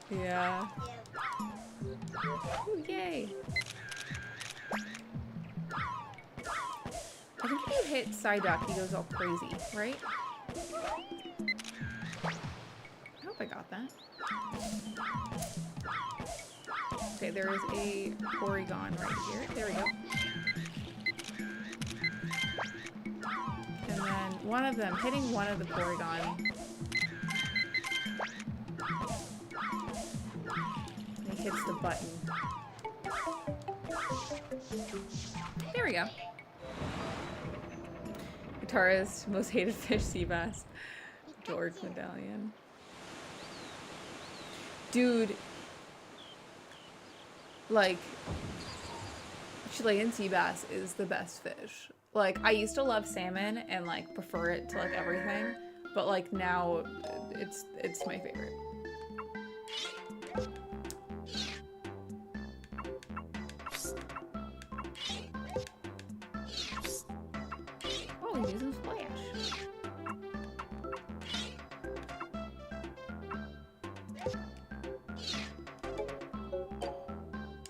Yeah. Ooh, yay. I think if you hit Psyduck, he goes all crazy, right? I hope I got that. Okay, there is a Porygon right here. There we go. And then one of them, hitting one of the Porygon. And he hits the button. There we go. Guitarist, most hated fish, sea bass. George Medallion. Dude. Like, Chilean sea bass is the best fish. Like, I used to love salmon and, like, prefer it to, like, everything. But, like, now, it's my favorite. Oh, he's using Splash.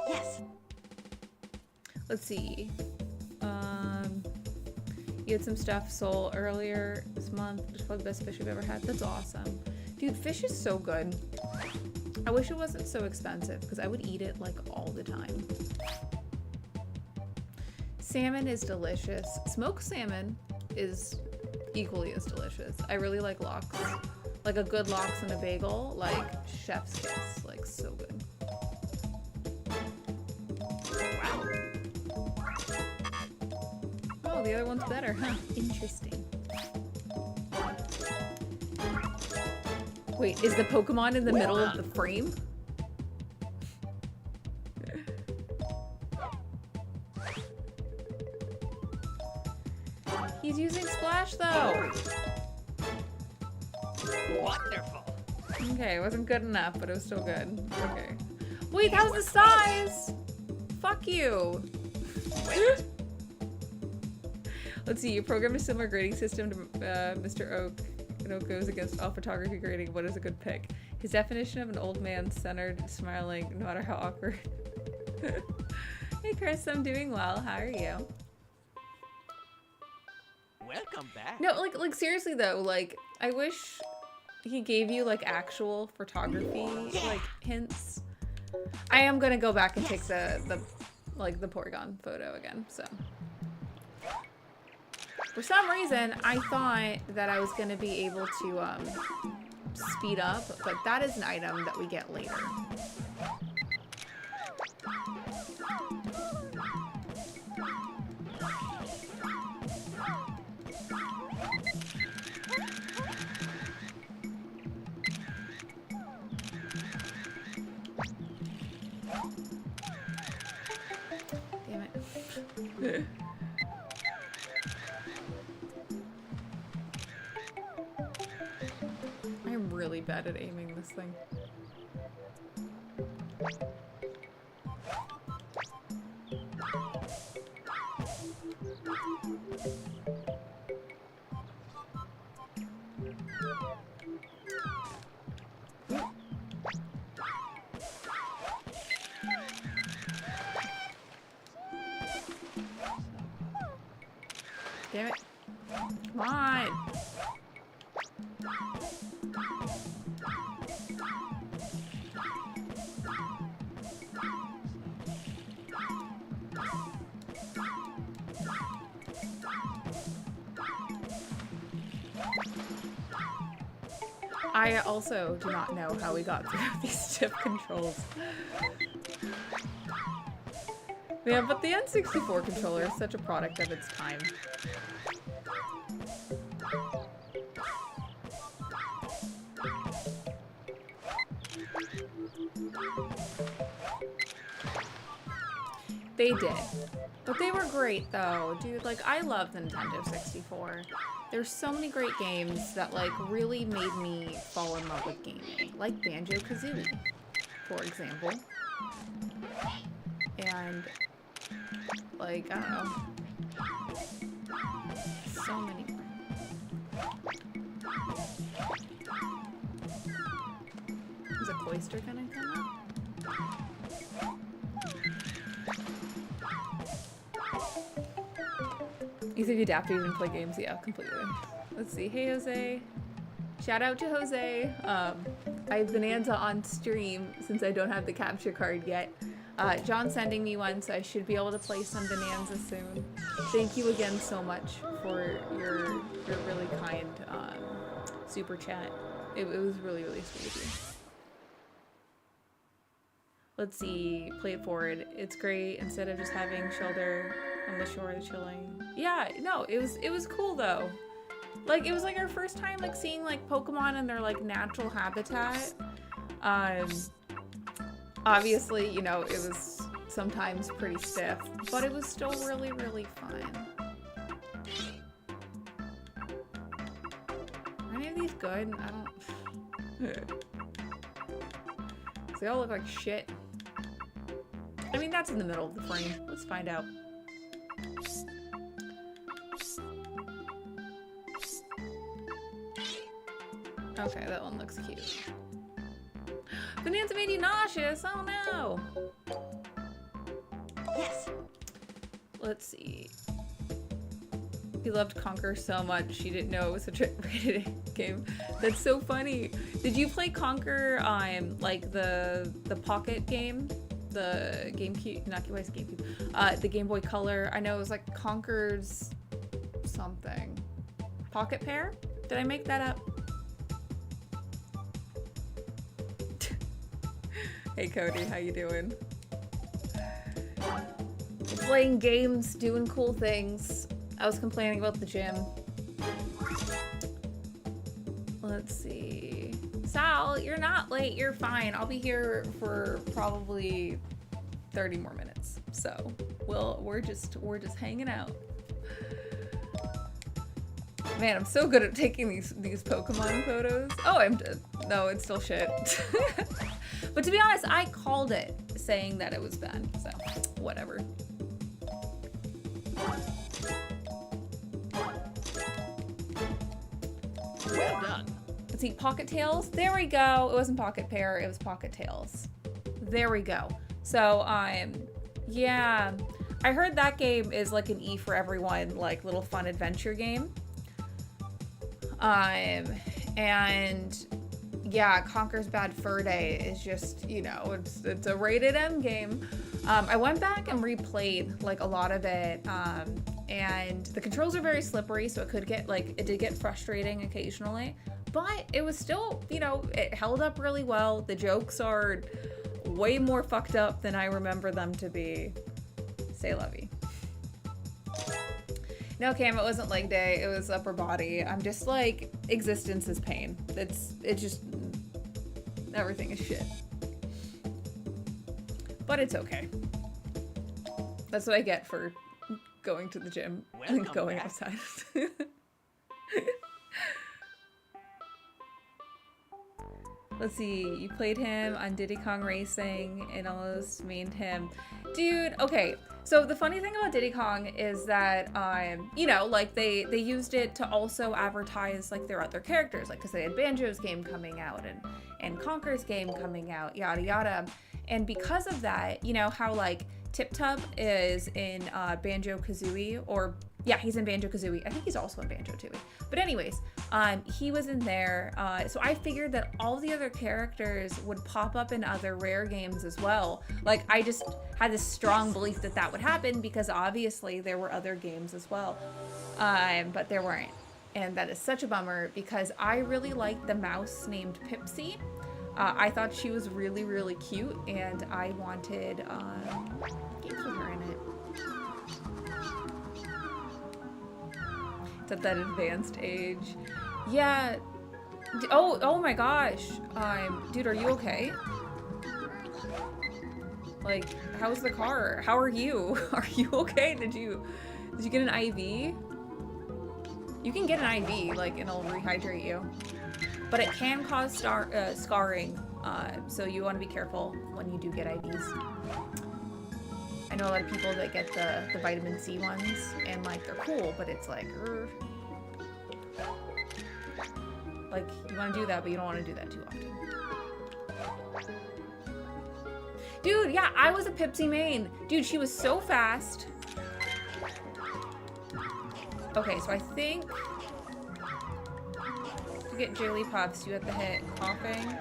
Yes. Let's see. You had some stuffed sole earlier this month. Just probably the best fish you've ever had. That's awesome. Dude, fish is so good. I wish it wasn't so expensive because I would eat it like all the time. Salmon is delicious. Smoked salmon is equally as delicious. I really like lox. Like a good lox and a bagel, like chef's kiss. Like so good. Oh, the other one's better, huh? Interesting. Wait, is the Pokemon in the middle of the frame? He's using Splash, though! Wonderful. Okay, it wasn't good enough, but it was still good. Okay. Wait, that was the size! Fuck you! Let's see, you programmed a similar grading system to Mr. Oak. And Oak goes against all photography grading. What is a good pick? His definition of an old man centered, smiling, no matter how awkward. Hey Chris, I'm doing well. How are you? Welcome back. No, like seriously though, like I wish he gave you like actual photography like hints. I am gonna go back and take the Porygon photo again, so. For some reason, I thought that I was going to be able to speed up, but that is an item that we get later. I'm really bad at aiming this thing. Damn it. Come on. I also do not know how we got through these stiff controls. Yeah, but the N64 controller is such a product of its time. They did. But they were great though, dude. Like, I love the Nintendo 64. There's so many great games that like really made me fall in love with gaming. Like Banjo-Kazooie, for example. And like, I don't know. So many more. Is a cloister gonna come up? You think you adapt to even play games? Yeah, completely. Let's see. Hey, Jose. Shout out to Jose. I have Bonanza on stream since I don't have the capture card yet. John's sending me one, so I should be able to play some Bonanza soon. Thank you again so much for your really kind super chat. It was really, really sweet of you. Let's see. Play it forward. It's great instead of just having shoulder on the shore chilling. Yeah, no, it was cool though. Like, it was like our first time like seeing like Pokemon in their like natural habitat. Obviously, you know, it was sometimes pretty stiff, but it was still really, really fun. Are any of these good? I don't... They all look like shit. I mean, that's in the middle of the frame. Let's find out. Okay, that one looks cute. Bonanza made you nauseous. Oh no. Yes. Let's see. He loved Conquer so much she didn't know it was such a rated game. That's so funny. Did you play Conquer like the Pocket game? The GameCube, not GameCube, the Game Boy Color. I know it was like Conquer's something. Pocket Pair? Did I make that up? Hey Cody, how you doing? Playing games, doing cool things. I was complaining about the gym. Let's see. Sal, you're not late, you're fine. I'll be here for probably 30 more minutes. So we're just hanging out. Man, I'm so good at taking these Pokemon photos. Oh, no, it's still shit. But to be honest, I called it saying that it was bad, so whatever. Well done. Let's see, Pocket Tails. There we go. It wasn't Pocket Pair, it was Pocket Tails. There we go. So, yeah. I heard that game is like an E for everyone, like little fun adventure game. And yeah, Conker's Bad Fur Day is just, you know, it's a rated M game. I went back and replayed like a lot of it, and the controls are very slippery, so it did get frustrating occasionally, but it was still, you know, it held up really well. The jokes are way more fucked up than I remember them to be. Say lovey. No, Cam, it wasn't leg day, it was upper body. I'm just like, existence is pain. It's just, everything is shit. But it's okay. That's what I get for going to the gym and Welcome going back. outside. Let's see, you played him on Diddy Kong Racing and almost mained him. Dude, okay. So the funny thing about Diddy Kong is that, you know, like they used it to also advertise like their other characters, like because they had Banjo's game coming out and Conker's game coming out, yada yada. And because of that, you know how like Tip Tub is in Banjo-Kazooie, or yeah, he's in Banjo-Kazooie. I think he's also in Banjo-Tooie. But anyways, he was in there. So I figured that all the other characters would pop up in other Rare games as well. Like, I just had this strong belief that that would happen because obviously there were other games as well. But there weren't. And that is such a bummer because I really liked the mouse named Pipsy. I thought she was really, really cute, and I wanted games with her in it. It's at that advanced age. Yeah. Oh my gosh. Dude, are you okay? Like, how's the car? How are you? Are you okay? Did you get an IV? You can get an IV, like, and it'll rehydrate you. But it can cause scarring, so you want to be careful when you do get IVs. I know a lot of people that get the vitamin C ones, and like they're cool, but it's like, like you want to do that, but you don't want to do that too often. Dude, yeah, I was a Pipsy main. Dude, she was so fast. Okay, so I think to get Jigglypuffs, you have to hit coughing.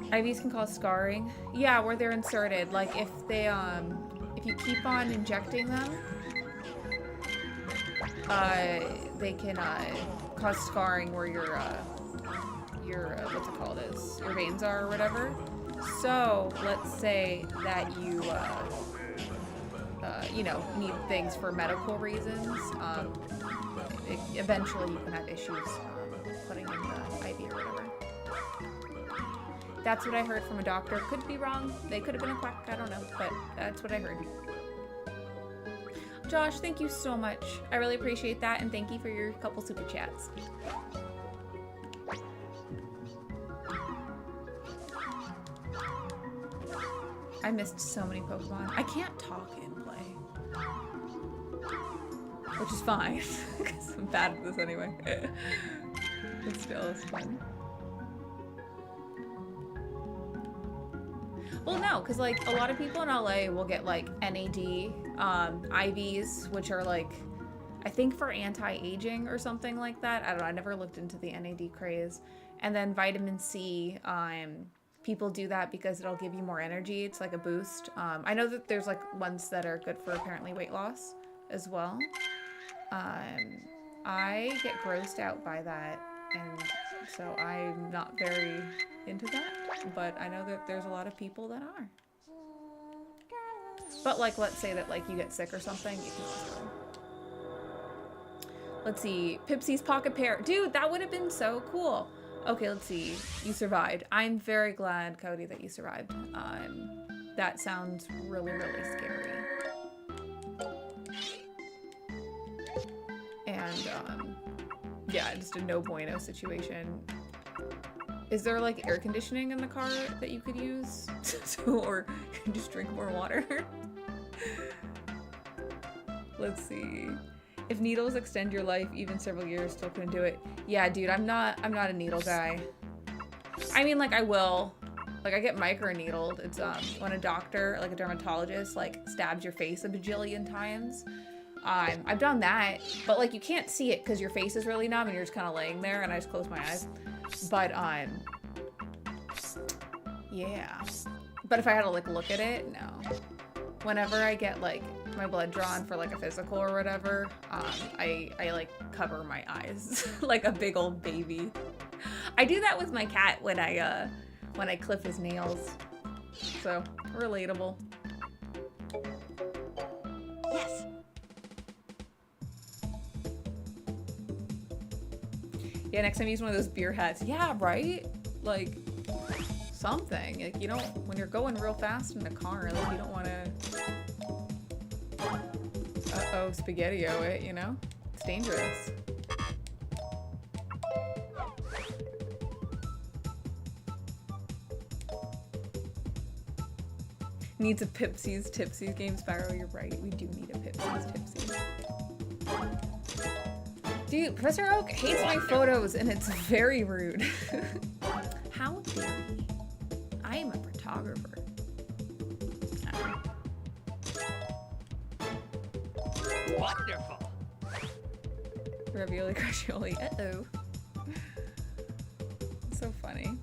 IVs can cause scarring. Yeah, where they're inserted. Like if they if you keep on injecting them, they can cause scarring where your what's it called is your veins are or whatever. So let's say that you you know, need things for medical reasons. Eventually you can have issues putting in the IV or whatever. That's what I heard from a doctor. Could be wrong. They could have been a quack. I don't know, but that's what I heard. Josh, thank you so much. I really appreciate that, and thank you for your couple super chats. I missed so many Pokemon. I can't talk and play. Which is fine, because I'm bad at this anyway. It still is fun. Well, no, because like a lot of people in LA will get like NAD IVs, which are like, I think for anti-aging or something like that. I don't know. I never looked into the NAD craze. And then vitamin C, people do that because it'll give you more energy. It's like a boost. I know that there's like ones that are good for apparently weight loss as well. I get grossed out by that, and so I'm not very into that, but I know that there's a lot of people that are. But like, let's say that like you get sick or something, you can just go. Let's see, Pipsy's pocket pair. Dude, that would have been so cool. Okay, let's see. You survived. I'm very glad, Cody, that you survived. That sounds really, really scary. And, yeah, just a no bueno situation. Is there, like, air conditioning in the car that you could use? Or just drink more water? Let's see. If needles extend your life even several years, still couldn't do it. Yeah, dude, I'm not a needle guy. I mean, like, I will. Like, I get micro-needled. It's, when a doctor, like a dermatologist, like, stabs your face a bajillion times. I've done that, but, like, you can't see it because your face is really numb and you're just kind of laying there, and I just close my eyes. But, yeah. But if I had to, like, look at it, no. Whenever I get, like, my blood drawn for, like, a physical or whatever, I like, cover my eyes like a big old baby. I do that with my cat when I clip his nails. So, relatable. Yes. Yeah, next time use one of those beer hats. Yeah, right? Like, something. Like, you don't, when you're going real fast in a car, like, you don't want to, uh-oh, spaghetti-o it, you know? It's dangerous. Needs a Pipsi's Tipsies game, Spyro. You're right. We do need a Pipsi's Tipsies. Dude, Professor Oak hates my photos, and it's very rude. How dare he? I am a photographer. Wonderful. Ravioli crashioli. Uh-oh. So funny.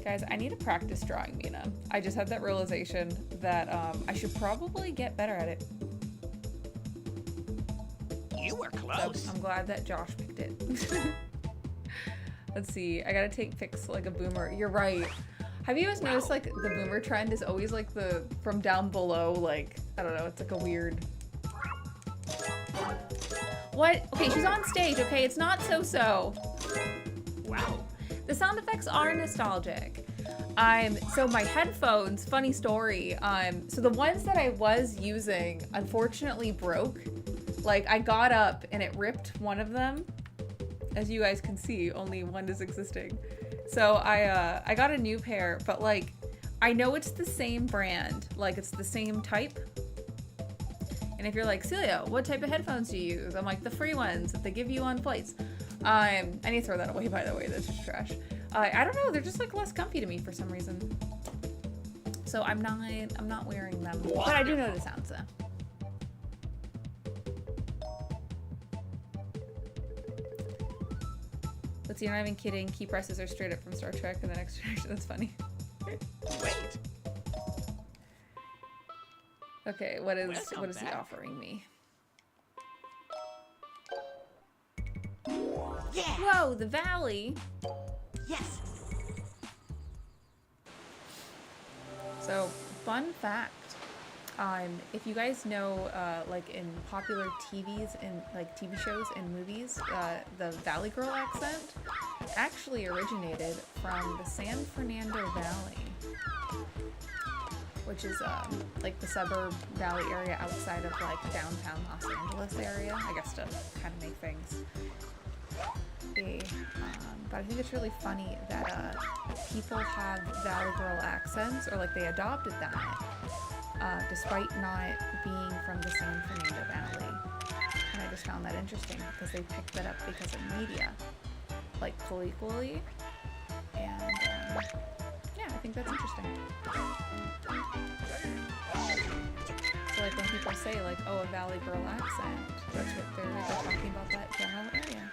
Guys, I need to practice drawing Mina. I just had that realization that I should probably get better at it. You were close. So I'm glad that Josh picked it. Let's see. I gotta take pics like a boomer. You're right. Have you guys noticed like the boomer trend is always like the from down below, like, I don't know, it's like a weird... What? Okay, she's on stage, okay? It's not so-so. Wow. The sound effects are nostalgic. So my headphones, funny story, so the ones that I was using unfortunately broke. Like, I got up and it ripped one of them. As you guys can see, only one is existing. So I got a new pair, but like, I know it's the same brand, like it's the same type. And if you're like, Celia, what type of headphones do you use? I'm like, the free ones that they give you on flights. I need to throw that away, by the way. That's just trash. I don't know. They're just like less comfy to me for some reason. So I'm not wearing them, but I do know the sounds though. Let's see. I'm not even kidding. Key presses are straight up from Star Trek and the Next Generation. That's funny. Wait. Okay. What is he back. offering me? Yeah. Whoa, the valley. Yes. So, fun fact. If you guys know, like in popular TVs and like TV shows and movies, the Valley Girl accent actually originated from the San Fernando Valley, which is like the suburb valley area outside of like downtown Los Angeles area, I guess, to kind of make things. But I think it's really funny that people have Valley Girl accents, or like they adopted that, despite not being from the San Fernando Valley. And I just found that interesting because they picked that up because of media, like colloquially. And yeah, I think that's interesting. So like when people say like, oh, a Valley Girl accent, that's what they're talking about, that general area.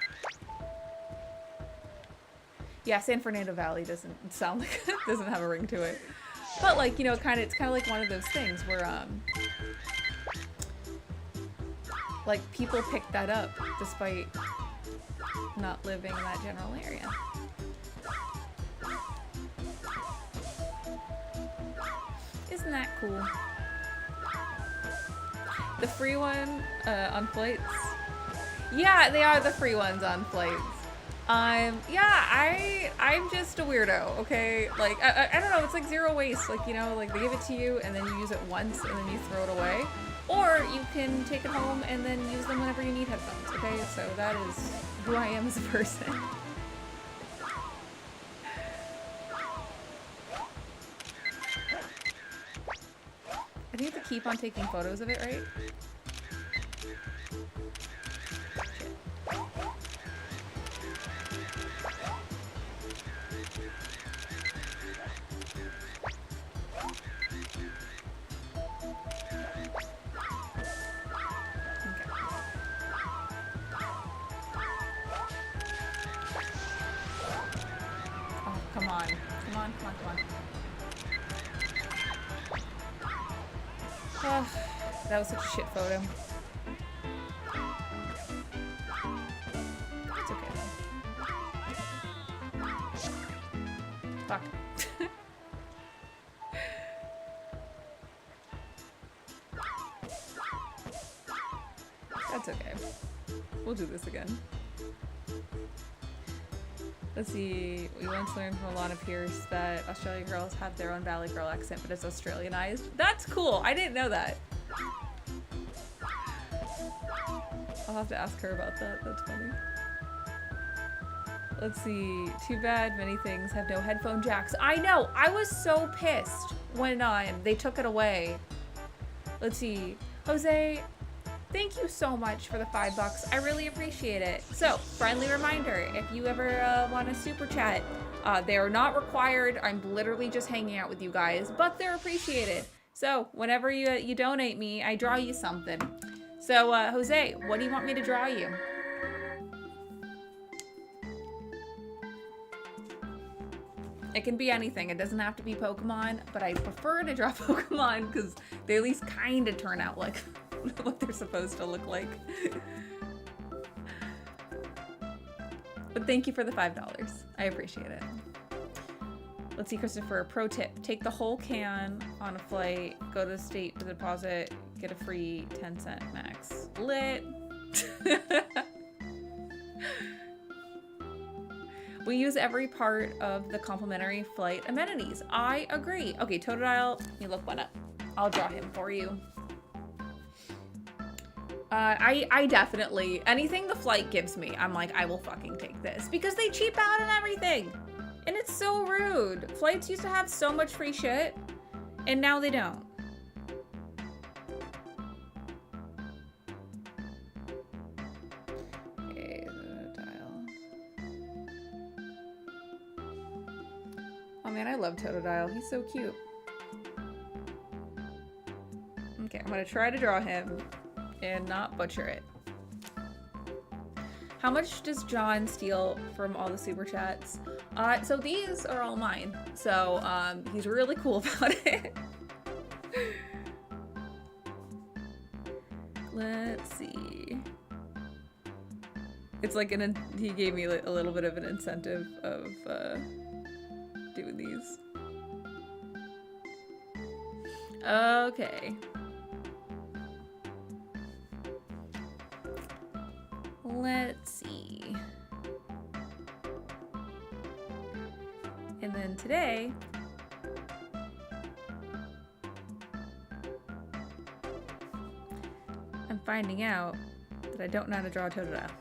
Yeah, San Fernando Valley doesn't sound like, doesn't have a ring to it. But like, you know, it's kind of like one of those things where, like people pick that up despite not living in that general area. Isn't that cool? The free one on flights? Yeah, they are the free ones on flights. Yeah, I'm just a weirdo, okay? Like, I don't know, it's like zero waste. Like, you know, like they give it to you and then you use it once and then you throw it away. Or you can take it home and then use them whenever you need headphones, okay? So that is who I am as a person. I think you have to keep on taking photos of it, right? Come on. Oh, that was such a shit photo. It's okay though. Fuck. That's okay. We'll do this again. Let's see. We once learned from Alana Pierce that Australian girls have their own Valley Girl accent, but it's Australianized. That's cool. I didn't know that. I'll have to ask her about that. That's funny. Let's see. Too bad many things have no headphone jacks. I know. I was so pissed when they took it away. Let's see. Jose, thank you so much for the $5. I really appreciate it. So, friendly reminder, if you ever want to super chat, they are not required. I'm literally just hanging out with you guys, but they're appreciated. So, whenever you donate me, I draw you something. So, Jose, what do you want me to draw you? It can be anything. It doesn't have to be Pokemon, but I prefer to draw Pokemon because they at least kind of turn out like what they're supposed to look like. But thank you for the $5. I appreciate it. Let's see, Christopher, pro tip. Take the whole can on a flight, go to the state to deposit, get a free 10-cent max. Lit. We use every part of the complimentary flight amenities. I agree. Okay, Totodile, let me look one up. I'll draw him for you. I definitely, anything the flight gives me, I'm like, I will fucking take this. Because they cheap out on everything. And it's so rude. Flights used to have so much free shit, and now they don't. Oh man, I love Totodile. He's so cute. Okay, I'm gonna try to draw him and not butcher it. How much does John steal from all the super chats? So these are all mine. So he's really cool about it. Let's see. It's like he gave me a little bit of an incentive of doing these. Okay. Let's see. And then today, I'm finding out that I don't know how to draw a Totodile.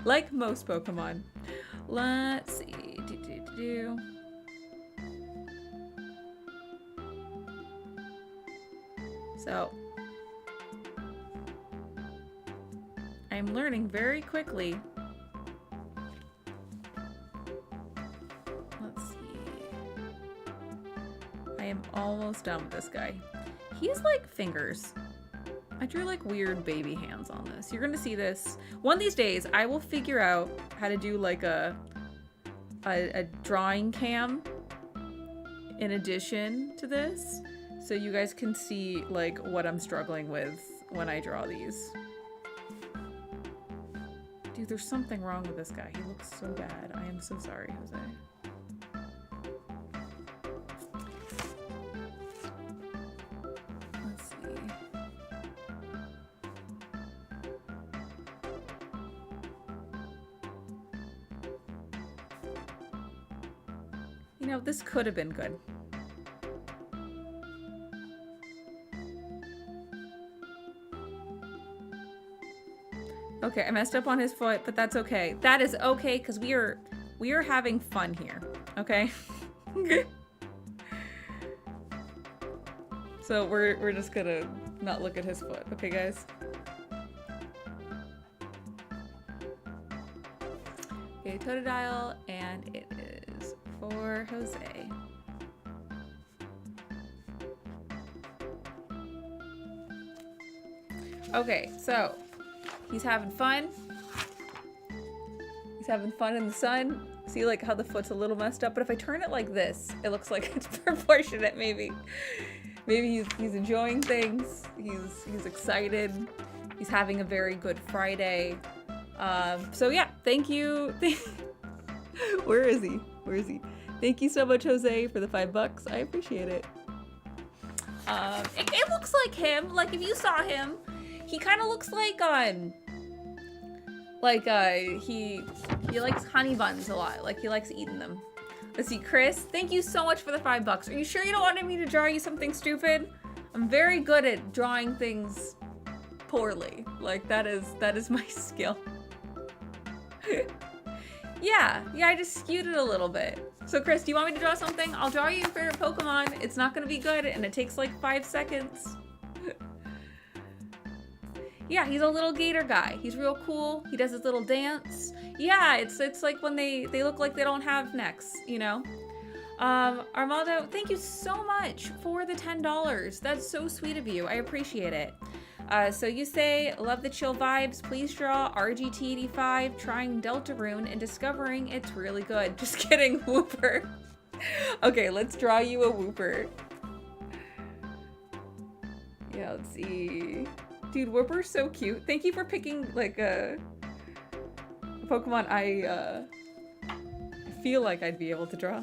Like most Pokemon. Let's see. So, I'm learning very quickly. Let's see. I am almost done with this guy. He's like fingers. I drew like weird baby hands on this. You're gonna see this. One of these days, I will figure out how to do like a drawing cam in addition to this, so you guys can see like what I'm struggling with when I draw these. Dude, there's something wrong with this guy. He looks so bad. I am so sorry, Jose. Let's see. You know, this could have been good. Okay, I messed up on his foot, but that's okay. That is okay, because we are having fun here, okay? So we're just gonna not look at his foot, okay, guys? Okay, Totodile, and it is for Jose. Okay, so he's having fun. He's having fun in the sun. See like how the foot's a little messed up, but if I turn it like this, it looks like it's proportionate maybe. Maybe he's enjoying things. He's excited. He's having a very good Friday. So yeah, thank you. Where is he? Where is he? Thank you so much, Jose, for the $5. I appreciate it. It looks like him. Like if you saw him, he kind of looks like he He likes honey buns a lot. Like, he likes eating them. Let's see, Chris, thank you so much for the $5. Are you sure you don't want me to draw you something stupid? I'm very good at drawing things poorly. Like, that is my skill. Yeah, I just skewed it a little bit. So Chris, do you want me to draw something? I'll draw you your favorite Pokemon. It's not gonna be good and it takes like 5 seconds. Yeah, he's a little gator guy. He's real cool. He does his little dance. Yeah, it's like when they look like they don't have necks, you know? Armando, thank you so much for the $10. That's so sweet of you. I appreciate it. So you say, love the chill vibes. Please draw RGT85 trying Deltarune and discovering it's really good. Just kidding, Wooper. Okay, let's draw you a Wooper. Yeah, let's see. Dude, Wooper's so cute. Thank you for picking like a Pokemon I feel like I'd be able to draw.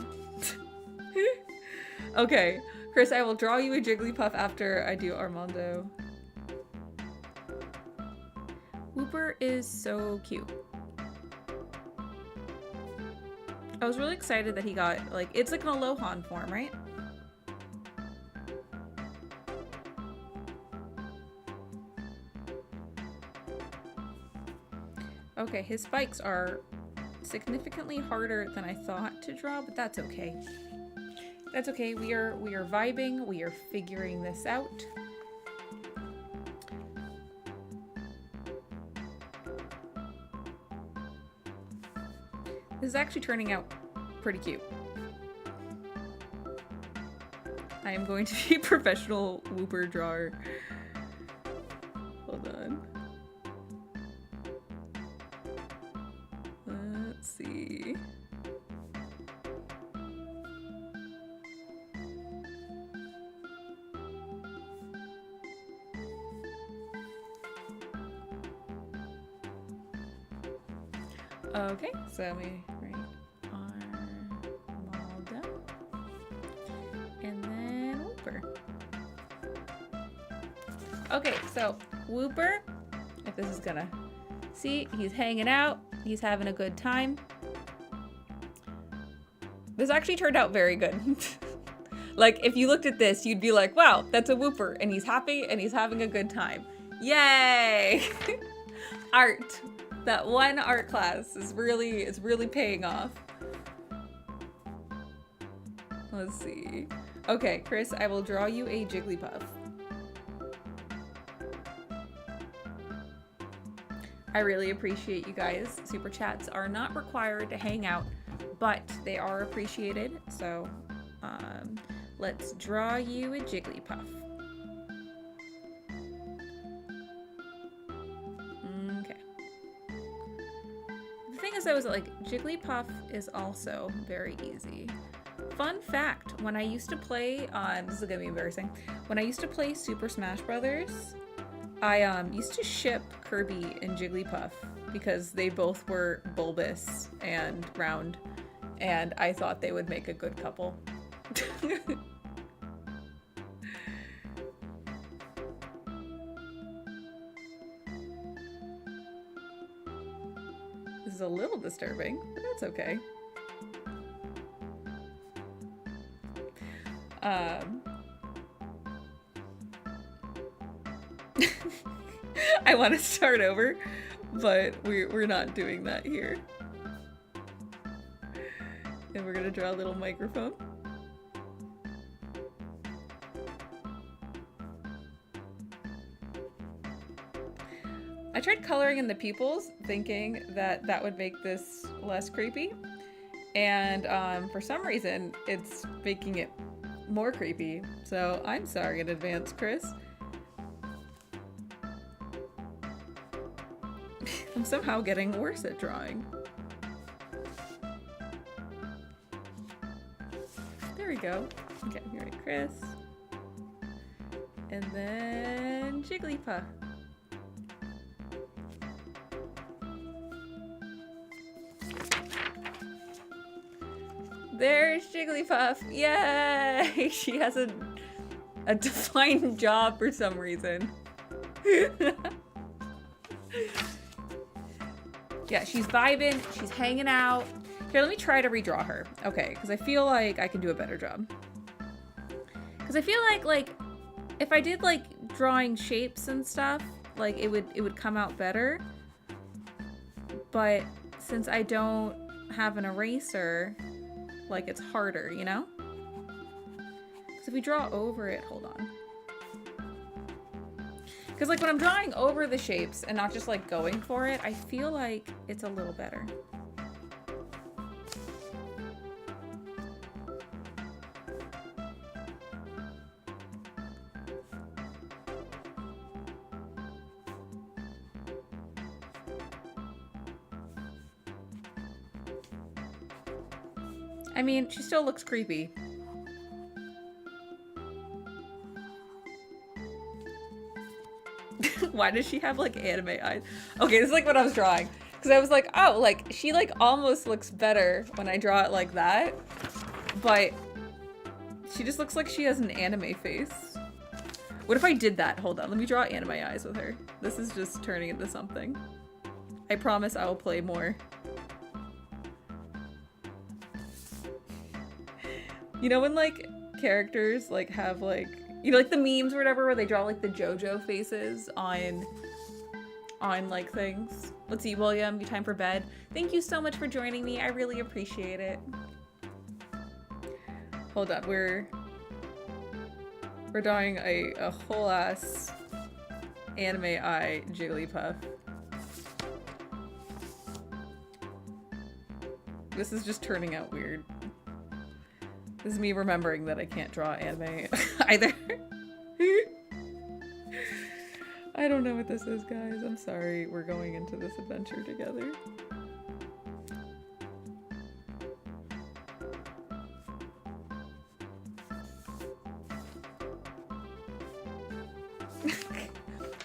Okay, Chris, I will draw you a Jigglypuff after I do Armando. Wooper is so cute. I was really excited that he got, like, it's like an Alolan form, right? Okay, his spikes are significantly harder than I thought to draw, but that's okay. That's okay. We are vibing. We are figuring this out. This is actually turning out pretty cute. I am going to be a professional Wooper drawer. Hold on. Let's see. Okay, so let me write Armando and then Wooper. Okay, so Wooper, if this is gonna see, he's hanging out, he's having a good time. This actually turned out very good. Like, if you looked at this, you'd be like, wow, that's a Wooper, and he's happy and he's having a good time. Yay! Art. That one art class is really paying off. Let's see. Okay, Chris, I will draw you a Jigglypuff. I really appreciate you guys. Super chats are not required to hang out, but they are appreciated. So, let's draw you a Jigglypuff. I was like, Jigglypuff is also very easy. Fun fact, when I used to play this is gonna be embarrassing. When I used to play Super Smash Brothers, I used to ship Kirby and Jigglypuff because they both were bulbous and round, and I thought they would make a good couple. This is a little disturbing, but that's okay. I want to start over, but we're not doing that here. And we're gonna draw a little microphone. I tried coloring in the pupils, thinking that that would make this less creepy. And for some reason, it's making it more creepy. So I'm sorry in advance, Chris. I'm somehow getting worse at drawing. There we go. Okay, here we go, Chris. And then Jigglypuff. There's Jigglypuff. Yay! She has a defined job for some reason. Yeah, she's vibing. She's hanging out. Here, let me try to redraw her. Okay, because I feel like I can do a better job. Because I feel like, if I did, like, drawing shapes and stuff, like, it would come out better. But since I don't have an eraser, like, it's harder, you know? Because if we draw over it, hold on. Because, like, when I'm drawing over the shapes and not just, like, going for it, I feel like it's a little better. I mean, she still looks creepy. Why does she have, like, anime eyes? Okay, this is, like, what I was drawing. Because I was like, oh, like, she, like, almost looks better when I draw it like that. But she just looks like she has an anime face. What if I did that? Hold on, let me draw anime eyes with her. This is just turning into something. I promise I will play more. You know when, like, characters, like, have, like, you know, like the memes or whatever where they draw, like, the JoJo faces on like, things? Let's see, William, you time for bed? Thank you so much for joining me. I really appreciate it. Hold up, we're drawing a whole ass anime eye Jigglypuff. This is just turning out weird. This is me remembering that I can't draw anime either. I don't know what this is, guys. I'm sorry. We're going into this adventure together.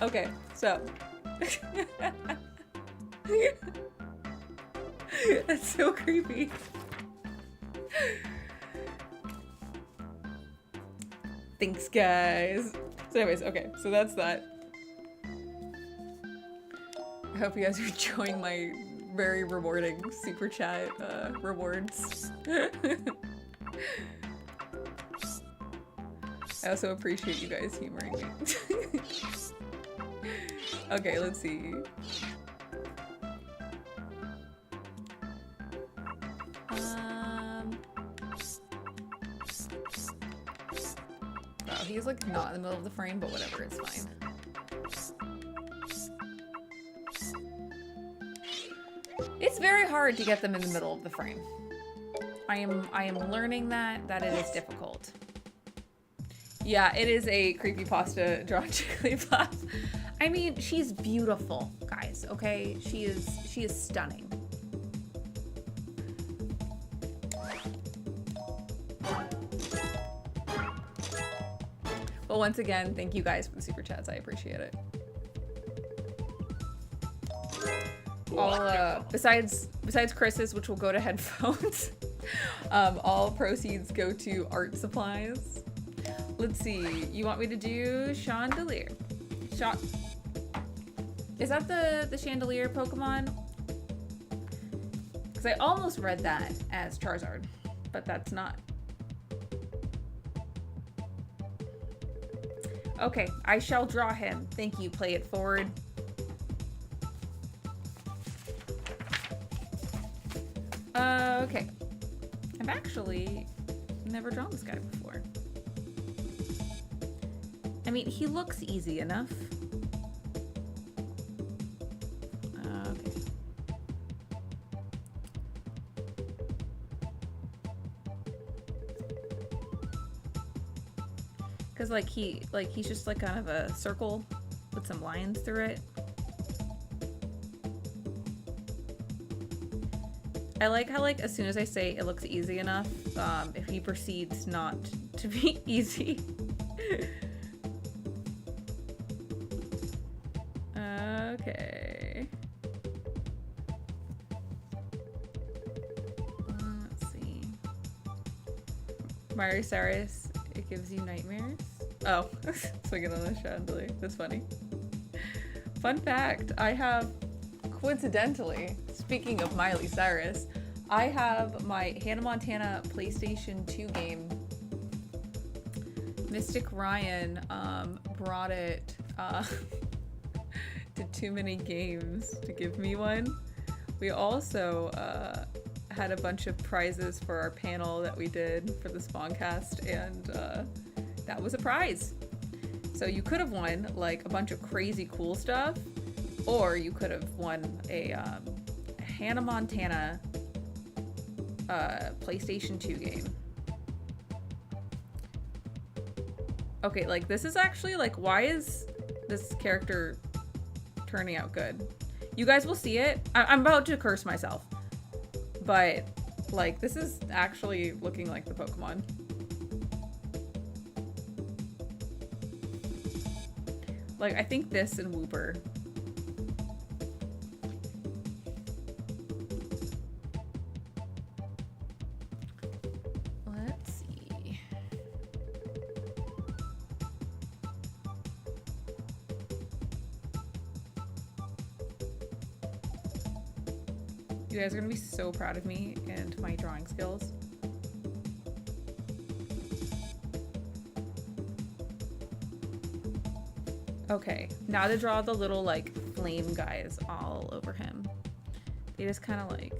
Okay, so. That's so creepy. Thanks, guys. So anyways, okay, so that's that. I hope you guys are enjoying my very rewarding super chat rewards. I also appreciate you guys humoring me. Okay, let's see. Oh, he's like not in the middle of the frame, but whatever, it's fine. It's very hard to get them in the middle of the frame. I am learning that it is difficult. Yeah, it is a creepypasta drawn Jigglypuff. I mean, she's beautiful, guys, okay? She is stunning. Well, once again, thank you guys for the super chats. I appreciate it. All besides Chris's, which will go to headphones, all proceeds go to art supplies. Let's see. You want me to do Chandelier? Is that the Chandelier Pokemon? Because I almost read that as Charizard, but that's not. Okay, I shall draw him. Thank you. Play it forward. Okay. I've actually never drawn this guy before. I mean, he looks easy enough. Okay. Cause he's just like kind of a circle with some lines through it. I like how as soon as I say it looks easy enough, if he proceeds not to be easy. Okay. Let's see. Mario Cyrus, it gives you nightmares. Oh, swinging on a chandelier. That's funny. Fun fact, I have, coincidentally, Speaking of Miley Cyrus, I have my Hannah Montana PlayStation 2 game. Mystic Ryan brought it to Too Many Games to give me one. We also had a bunch of prizes for our panel that we did for the Spawncast, and that was a prize. So you could have won like a bunch of crazy cool stuff, or you could have won a Hannah Montana PlayStation 2 game. Okay, like this is actually like, why is this character turning out good? You guys will see it. I'm about to curse myself, but like this is actually looking like the Pokemon. Like I think this and Wooper. Let's see. You guys are gonna be so proud of me and my drawing skills. Okay, now to draw the little like flame guys all over him. They just kind of like...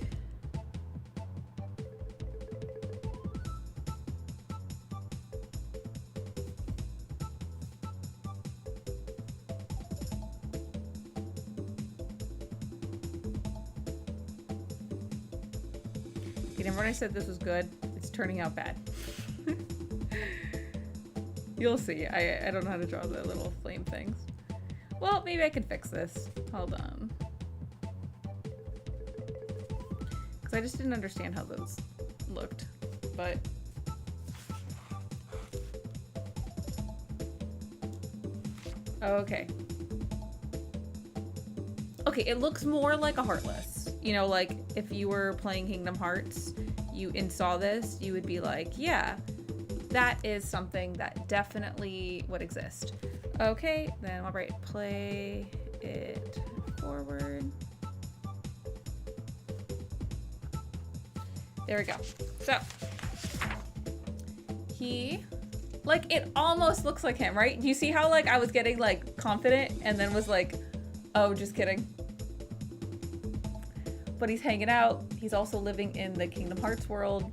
Remember when I said this was good? It's turning out bad. You'll see. I don't know how to draw the little flame things. Well, maybe I could fix this. Hold on. Because I just didn't understand how those looked. But... okay. Okay, it looks more like a Heartless. You know, like if you were playing Kingdom Hearts, you saw this, you would be like, yeah, that is something that definitely would exist. Okay, then I'll write play it forward. There we go. So he, like, it almost looks like him, right? Do you see how like I was getting like confident and then was like, oh, just kidding. But he's hanging out. He's also living in the Kingdom Hearts world.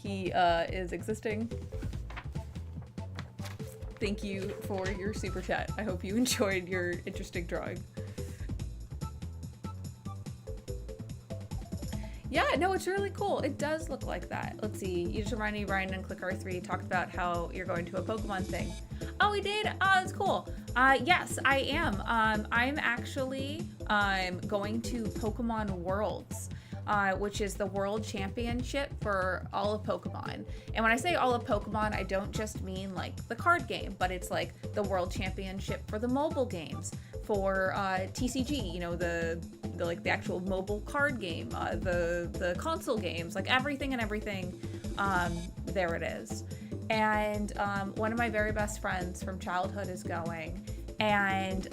He is existing. Thank you for your super chat. I hope you enjoyed your interesting drawing. Yeah, no, it's really cool. It does look like that. Let's see. You just reminded me, Ryan and Click R3 talked about how you're going to a Pokemon thing. Oh, we did? Oh, that's cool. Yes, I am. I'm actually going to Pokemon Worlds, which is the world championship for all of Pokemon. And when I say all of Pokemon, I don't just mean like the card game, but it's like the world championship for the mobile games, for TCG, you know, the actual mobile card game, the console games, like everything and everything. There it is. And one of my very best friends from childhood is going, and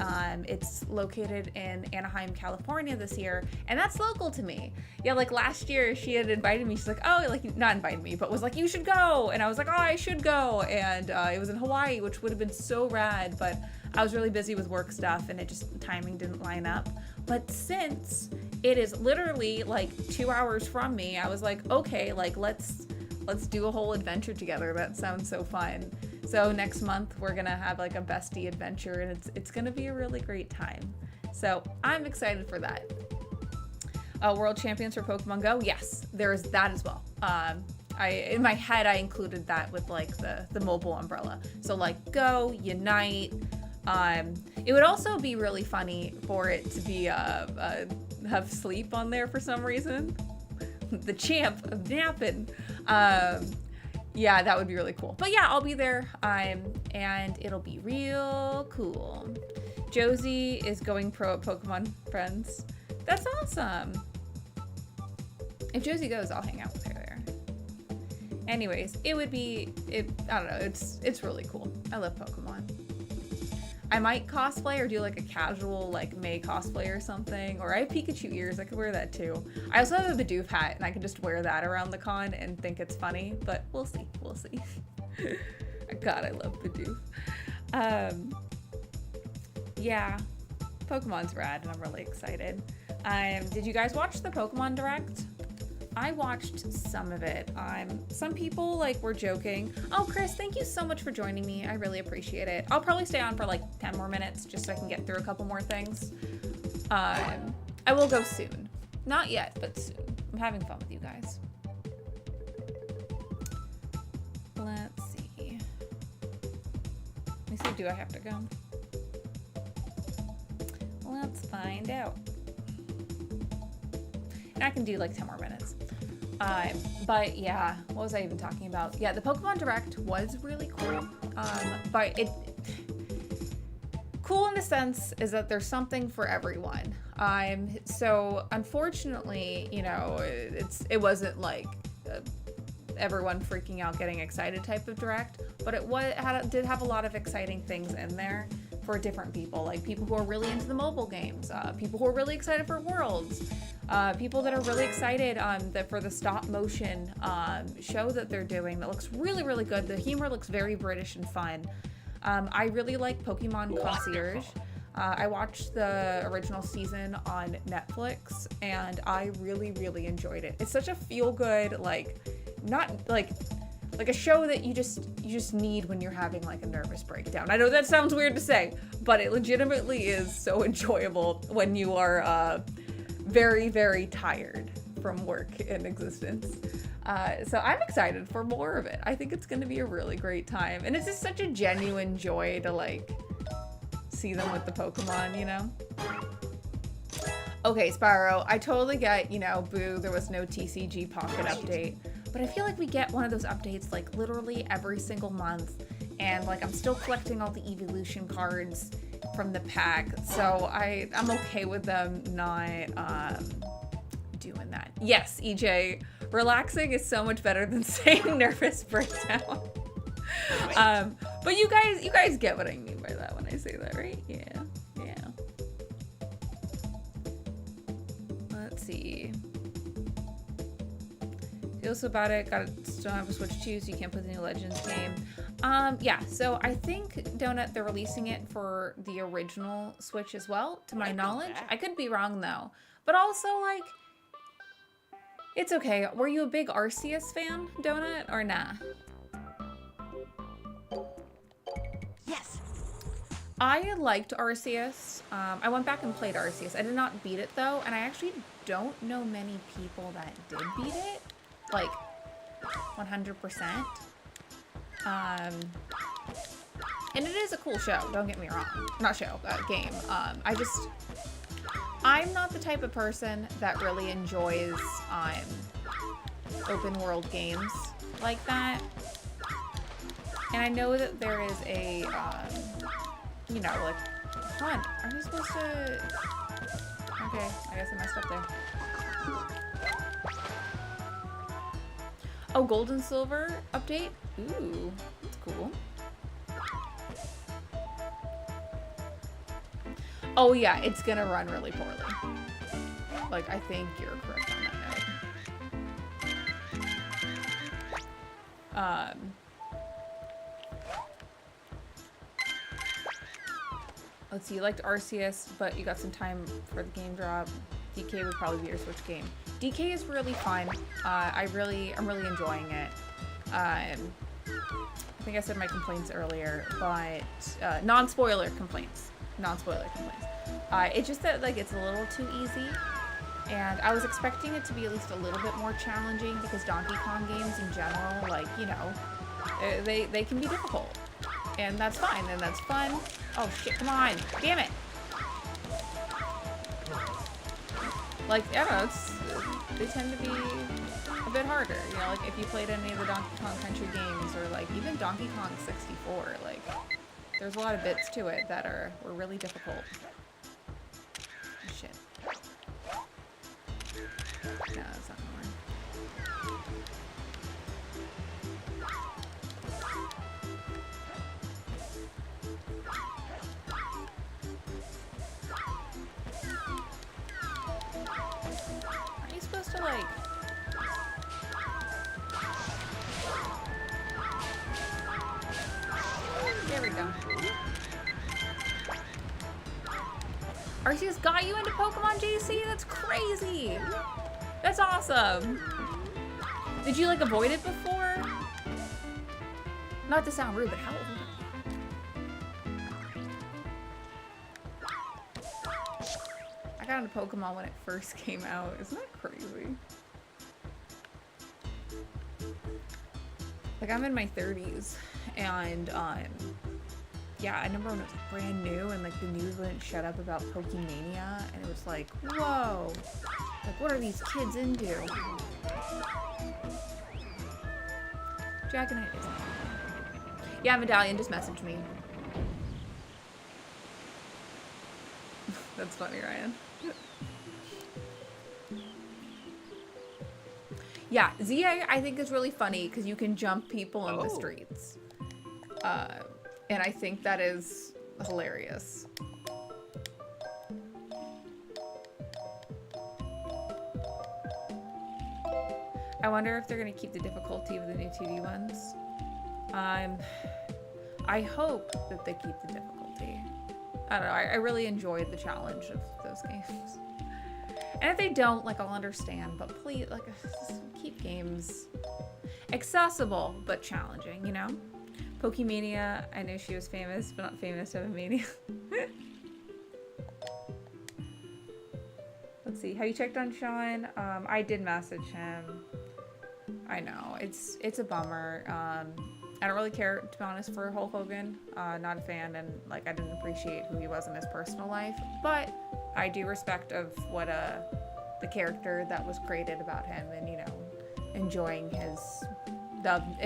it's located in Anaheim, California this year, and that's local to me. Yeah, like last year she had invited me. She's like, oh, like not invited me, but was like, you should go. And I was like, oh, I should go. And it was in Hawaii, which would have been so rad, but I was really busy with work stuff and it just, timing didn't line up. But since it is literally like 2 hours from me, I was like, okay, like let's do a whole adventure together. That sounds so fun. So next month we're gonna have like a bestie adventure, and it's gonna be a really great time. So I'm excited for that. World Champions for Pokemon Go, yes, there's that as well. In my head I included that with like the mobile umbrella. So like Go, Unite. It would also be really funny for it to be have Sleep on there for some reason. The champ of napping. Yeah, that would be really cool. But yeah, I'll be there, and it'll be real cool. Josie is going pro at Pokemon Friends. That's awesome. If Josie goes, I'll hang out with her there. Anyways, I don't know, it's really cool. I love Pokemon. I might cosplay or do like a casual like May cosplay or something. Or I have Pikachu ears. I could wear that too. I also have a Bidoof hat and I can just wear that around the con and think it's funny. But we'll see. We'll see. God, I love Bidoof. Yeah. Pokemon's rad and I'm really excited. Did you guys watch the Pokemon Direct? I watched some of it. Some people like were joking. Oh, Chris, thank you so much for joining me. I really appreciate it. I'll probably stay on for like 10 more minutes just so I can get through a couple more things. I will go soon. Not yet, but soon. I'm having fun with you guys. Let's see. Let me see, do I have to go? Let's find out. And I can do like 10 more minutes. But yeah, what was I even talking about? Yeah, the Pokemon Direct was really cool. But cool in the sense is that there's something for everyone. So unfortunately, you know, it wasn't like everyone freaking out, getting excited type of Direct, but it did have a lot of exciting things in there for different people, like people who are really into the mobile games, people who are really excited for Worlds, people that are really excited for the stop motion show that they're doing that looks really, really good. The humor looks very British and fun. I really like Pokemon Concierge. I watched the original season on Netflix and I really, really enjoyed it. It's such a feel-good, like, not like a show that you just need when you're having like a nervous breakdown. I know that sounds weird to say, but it legitimately is so enjoyable when you are very, very tired from work and existence. So I'm excited for more of it. I think it's going to be a really great time. And it's just such a genuine joy to like see them with the Pokemon, you know? Okay, Spyro, I totally get, you know, boo, there was no TCG Pocket update. But I feel like we get one of those updates like literally every single month. And like I'm still collecting all the evolution cards from the pack. So I'm okay with them not doing that. Yes, EJ, relaxing is so much better than saying nervous breakdown. But you guys get what I mean by that when I say that, right? Yeah. Let's see. Feel so about it. Still have a Switch 2, so you can't play the new Legends game. Yeah, so I think, Donut, they're releasing it for the original Switch as well, to my knowledge. I could be wrong, though. But also, like, it's okay. Were you a big Arceus fan, Donut, or nah? Yes. I liked Arceus. I went back and played Arceus. I did not beat it, though, and I actually don't know many people that did beat it. Like 100%. And it is a cool show, don't get me wrong. Not show, game. I'm not the type of person that really enjoys open world games like that. And I know that there is a, you know, like, hold on, are we supposed to, okay, I guess I messed up there. Oh, gold and silver update? Ooh, that's cool. Oh yeah, it's gonna run really poorly. Like, I think you're correct on that note. Let's see, you liked Arceus, but you got some time for the game drop. DK would probably be your Switch game. DK is really fun. I'm really enjoying it. I think I said my complaints earlier, but non-spoiler complaints. It's just that like it's a little too easy, and I was expecting it to be at least a little bit more challenging because Donkey Kong games in general, like, you know, they can be difficult, and that's fine and that's fun. Oh shit! Come on! Damn it! Like, I don't know, they tend to be a bit harder, you know, like if you played any of the Donkey Kong Country games or like even Donkey Kong 64, like there's a lot of bits to it that were really difficult. Shit. No, that's not gonna work. Arceus got you into Pokemon, JC? That's crazy. That's awesome. Did you like avoid it before? Not to sound rude, but how old are you? I got into Pokemon when it first came out. Isn't that crazy? Like, I'm in my 30s, and yeah, I remember when it was brand new and like the news wouldn't shut up about Pokemania, and it was like, whoa, like what are these kids into? Dragonite is. Yeah, Medallion just messaged me. That's funny, Ryan. Yeah, ZA I think is really funny because you can jump people in the streets. And I think that is hilarious. I wonder if they're going to keep the difficulty of the new 2D ones. I hope that they keep the difficulty. I don't know, I really enjoyed the challenge of those games. And if they don't, like, I'll understand, but please, like, keep games accessible but challenging, you know? Pokemania, I knew she was famous, but not famous to have a mania. Let's see, have you checked on Sean? I did message him. I know, it's a bummer. I don't really care, to be honest, for Hulk Hogan. Not a fan, and like I didn't appreciate who he was in his personal life, but I do respect of what the character that was created about him, and you know, enjoying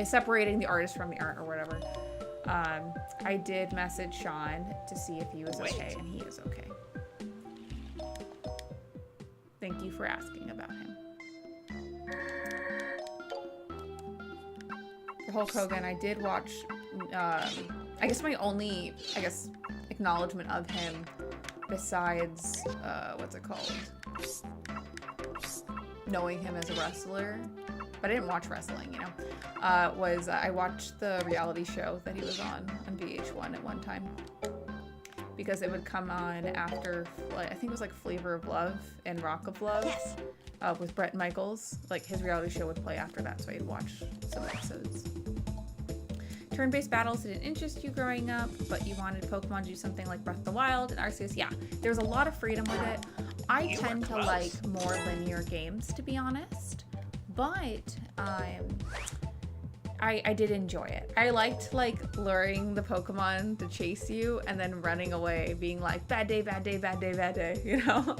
separating the artist from the art or whatever. I did message Sean to see if he was okay, and he is okay. Thank you for asking about him. For Hulk Hogan, I did watch, I guess my only, acknowledgement of him besides, what's it called? Knowing him as a wrestler, but I didn't watch wrestling, you know, was I watched the reality show that he was on VH1 at one time. Because it would come on after, like, I think it was like Flavor of Love and Rock of Love. Yes. With Bret Michaels. Like, his reality show would play after that, so I'd watch some episodes. Turn-based battles didn't interest you growing up, but you wanted Pokemon to do something like Breath of the Wild and Arceus. Yeah, there was a lot of freedom with it. I tend to like more linear games, to be honest, but I did enjoy it. I liked, like, luring the Pokemon to chase you and then running away, being like, bad day, bad day, bad day, bad day, you know?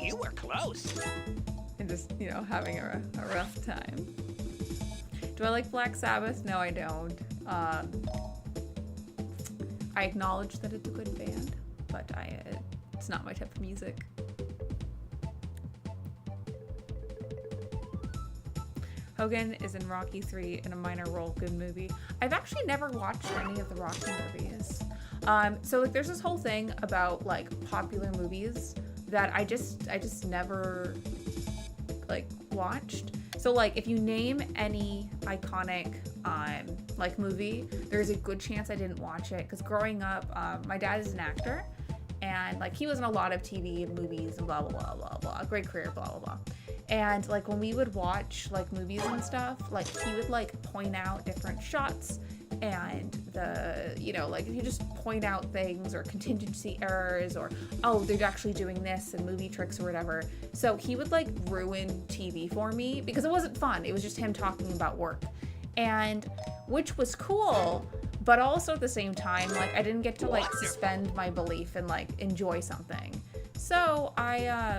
You were close. And just, you know, having a rough time. Do I like Black Sabbath? No, I don't. I acknowledge that it's a good band, but it's not my type of music. Hogan is in Rocky 3 in a minor role. Good movie. I've actually never watched any of the Rocky movies. So like there's this whole thing about like popular movies that I just never like watched. So like if you name any iconic like movie, there's a good chance I didn't watch it because growing up, my dad is an actor and like he was in a lot of TV and movies and blah blah blah blah blah. Great career, blah blah blah. And like when we would watch like movies and stuff, like he would like point out different shots and the, you know, like if you just point out things or contingency errors or, oh, they're actually doing this and movie tricks or whatever. So he would like ruin TV for me because it wasn't fun. It was just him talking about work, and which was cool, but also at the same time, like I didn't get to like suspend my belief and like enjoy something. So I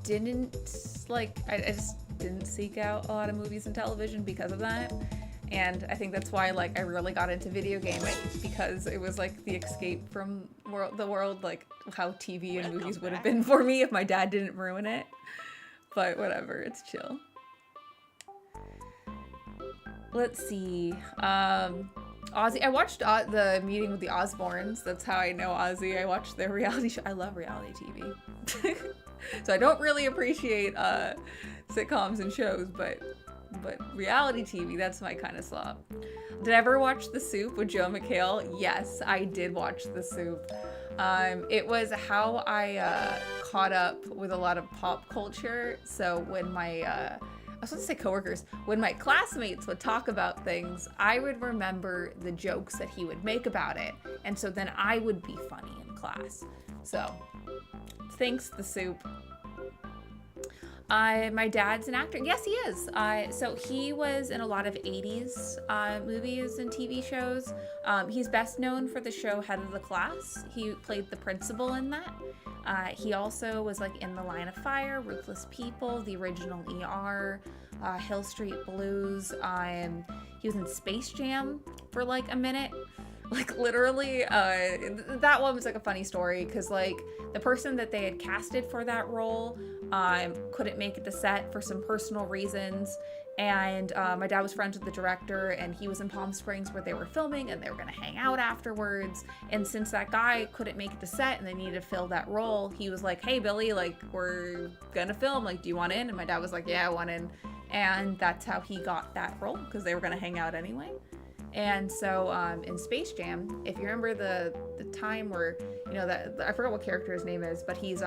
just didn't seek out a lot of movies and television because of that. And I think that's why like I really got into video games because it was like the escape from the world, like how TV and movies would have been for me if my dad didn't ruin it. But whatever, it's chill. Let's see. Ozzy, I watched the meeting with the Osbournes. That's how I know Ozzy. I watched their reality show. I love reality TV. So I don't really appreciate sitcoms and shows, but reality TV, that's my kind of slop. Did I ever watch The Soup with Joe McHale? Yes, I did watch The Soup. It was how I caught up with a lot of pop culture. So when my, I was supposed to say coworkers, when my classmates would talk about things, I would remember the jokes that he would make about it. And so then I would be funny in class. So thanks, The Soup. My dad's an actor. Yes, he is. So he was in a lot of 80s movies and TV shows. He's best known for the show Head of the Class. He played the principal in that. He also was like in The Line of Fire, Ruthless People, the original ER, Hill Street Blues. He was in Space Jam for like a minute. Like literally, that one was like a funny story because like the person that they had casted for that role couldn't make it to set for some personal reasons, and my dad was friends with the director, and he was in Palm Springs where they were filming, and they were gonna hang out afterwards. And since that guy couldn't make it to set and they needed to fill that role, he was like, "Hey Billy, like we're gonna film, like do you want in?" And my dad was like, "Yeah, I want in." And that's how he got that role because they were gonna hang out anyway. And so in Space Jam, if you remember the time where, you know, that I forgot what character his name is, but he's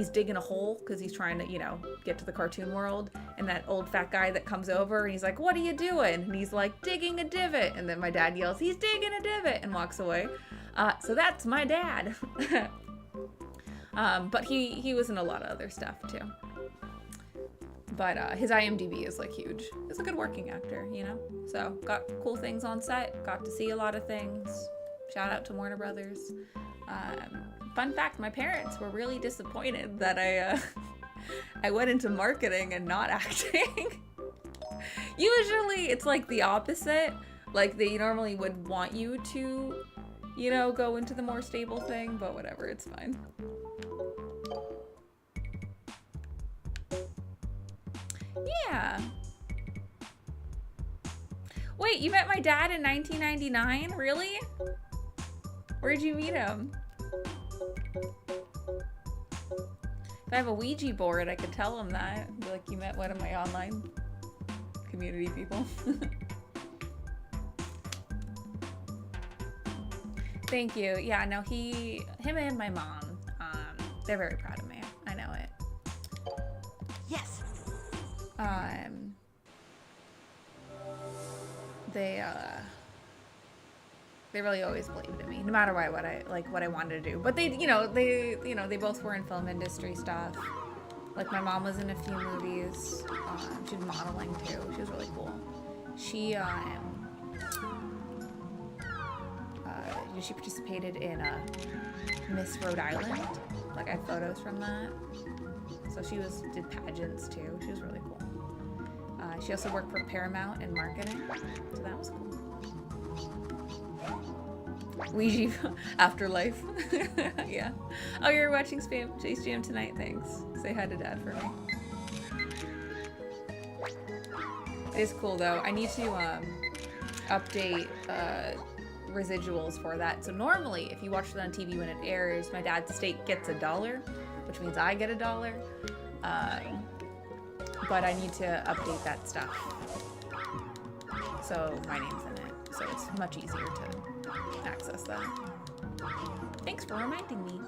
digging a hole because he's trying to, you know, get to the cartoon world, and that old fat guy that comes over and he's like, "What are you doing?" And he's like, "Digging a divot." And then my dad yells, "He's digging a divot," and walks away. So that's my dad. But he was in a lot of other stuff too. But his IMDb is like huge. He's a good working actor, you know? So got cool things on set, got to see a lot of things. Shout out to Warner Brothers. Fun fact, my parents were really disappointed that I went into marketing and not acting. Usually it's like the opposite. Like they normally would want you to, you know, go into the more stable thing, but whatever, it's fine. Yeah. Wait, you met my dad in 1999? Really? Where'd you meet him? If I have a Ouija board, I could tell him that. Be like, you met one of my online community people. Thank you. Yeah, no, him and my mom, they're very proud of me. I know it. Yes. They really always believed in me, no matter what I wanted to do. But they both were in film industry stuff. Like my mom was in a few movies. She did modeling too. She was really cool. She participated in Miss Rhode Island. Like I have photos from that. So she did pageants too. She was really cool. She also worked for Paramount in marketing, so that was cool. Ouija Afterlife. Yeah. Oh, you're watching Space Jam tonight. Thanks. Say hi to Dad for me. It is cool though. I need to update residuals for that. So normally, if you watch it on TV when it airs, my dad's estate gets $1, which means I get $1. But I need to update that stuff. So my name's in it. So it's much easier to access that. Thanks for reminding me.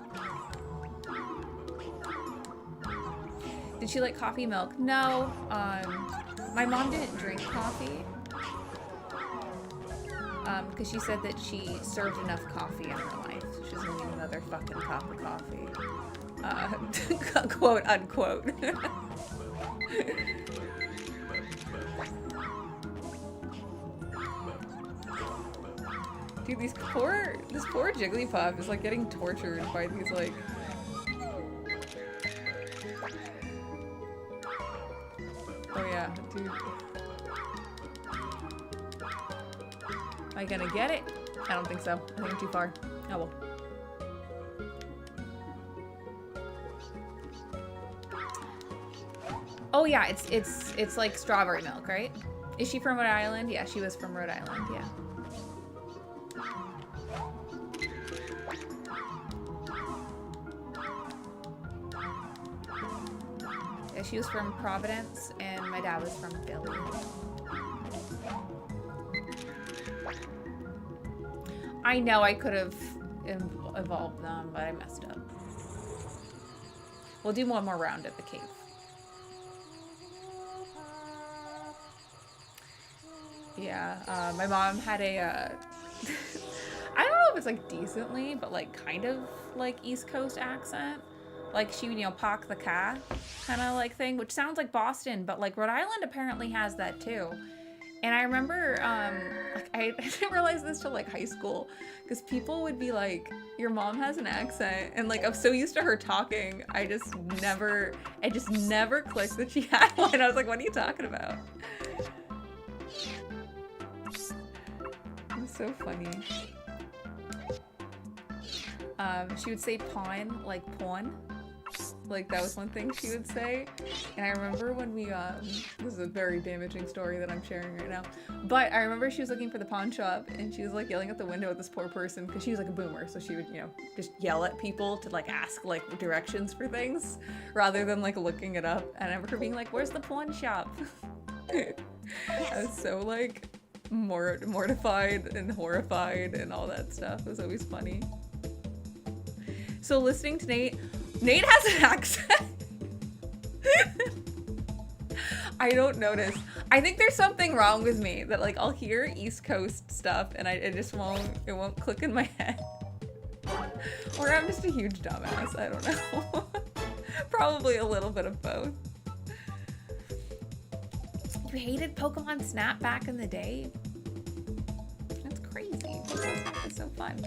Did she like coffee milk? No. My mom didn't drink coffee. Because she said that she served enough coffee in her life. She doesn't need another fucking cup of coffee. Quote unquote. Dude, this poor Jigglypuff is like getting tortured by these like... Oh yeah, dude. Am I gonna get it? I don't think so. I think I'm too far. Oh well. Oh yeah, it's like strawberry milk, right? Is she from Rhode Island? Yeah, she was from Rhode Island, yeah. Yeah, she was from Providence, and my dad was from Philly. I know I could have evolved them, but I messed up. We'll do one more round at the cave. Yeah, my mom had a, I don't know if it's like decently, but like kind of like East Coast accent. Like she would, you know, park the car kind of like thing, which sounds like Boston, but like Rhode Island apparently has that too. And I remember, like I didn't realize this till like high school, because people would be like, your mom has an accent, and like I'm so used to her talking, it just never clicked that she had one. I was like, what are you talking about? It's so funny. She would say pawn, like pawn. Like that was one thing she would say. And I remember when we, this is a very damaging story that I'm sharing right now. But I remember she was looking for the pawn shop and she was like yelling at the window at this poor person because she was like a boomer. So she would, you know, just yell at people to like ask like directions for things rather than like looking it up. And I remember her being like, where's the pawn shop? I was so like mortified and horrified and all that stuff. It was always funny. So listening to Nate has an accent. I don't notice. I think there's something wrong with me that like I'll hear East Coast stuff and it just won't click in my head. Or I'm just a huge dumbass. I don't know. Probably a little bit of both. You hated Pokemon Snap back in the day? That's crazy. Pokemon Snap is so fun.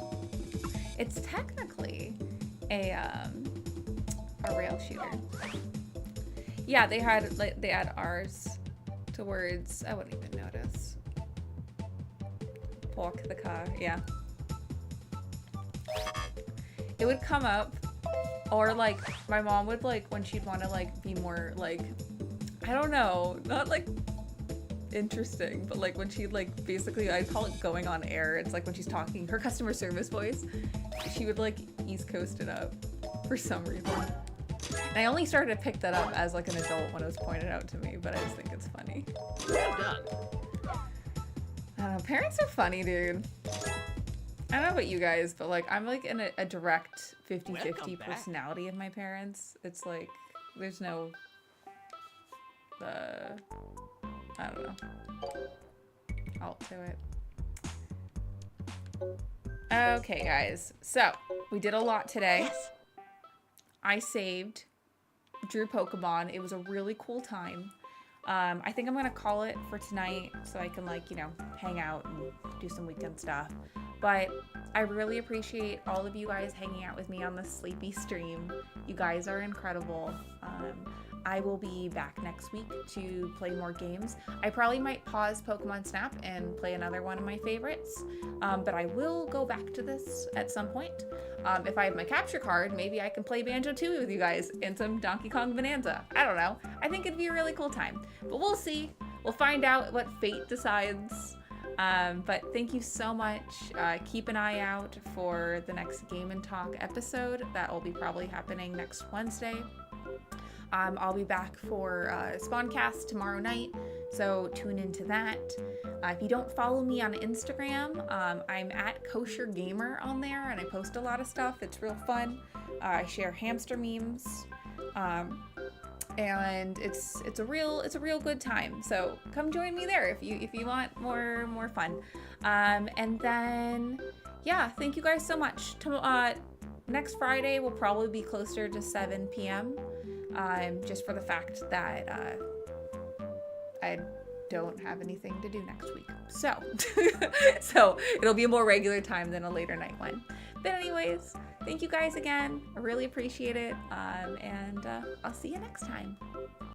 It's technically a rail shooter. Yeah, they had ours towards, I wouldn't even notice. Walk the car, yeah. It would come up, or like my mom would like when she'd want to like be more like, I don't know, not like interesting, but like when she'd like basically, I'd call it going on air. It's like when she's talking her customer service voice, she would like East Coast it up for some reason. And I only started to pick that up as like an adult when it was pointed out to me, but I just think it's funny. Well done. I don't know, parents are funny, dude. I don't know about you guys, but like I'm like in a direct 50-50 personality of my parents. It's like there's no I don't know, alt to it. Okay, guys, so we did a lot today. Yes. I saved, drew Pokemon. It was a really cool time. I think I'm gonna call it for tonight so I can like, you know, hang out and do some weekend stuff. But I really appreciate all of you guys hanging out with me on this sleepy stream. You guys are incredible. I will be back next week to play more games. I probably might pause Pokemon Snap and play another one of my favorites, but I will go back to this at some point. If I have my capture card, maybe I can play Banjo-Tooie with you guys and some Donkey Kong Bonanza. I don't know. I think it'd be a really cool time, but we'll see. We'll find out what fate decides. But thank you so much. Keep an eye out for the next Game and Talk episode. That will be probably happening next Wednesday. I'll be back for Spawncast tomorrow night, so tune into that. If you don't follow me on Instagram, I'm at Kosher Gamer on there, and I post a lot of stuff. It's real fun. I share hamster memes, and it's a real good time. So come join me there if you want more fun. And then yeah, thank you guys so much. Next Friday will probably be closer to 7 p.m. Just for the fact that I don't have anything to do next week. So, so it'll be a more regular time than a later night one. But anyways, thank you guys again. I really appreciate it. And I'll see you next time.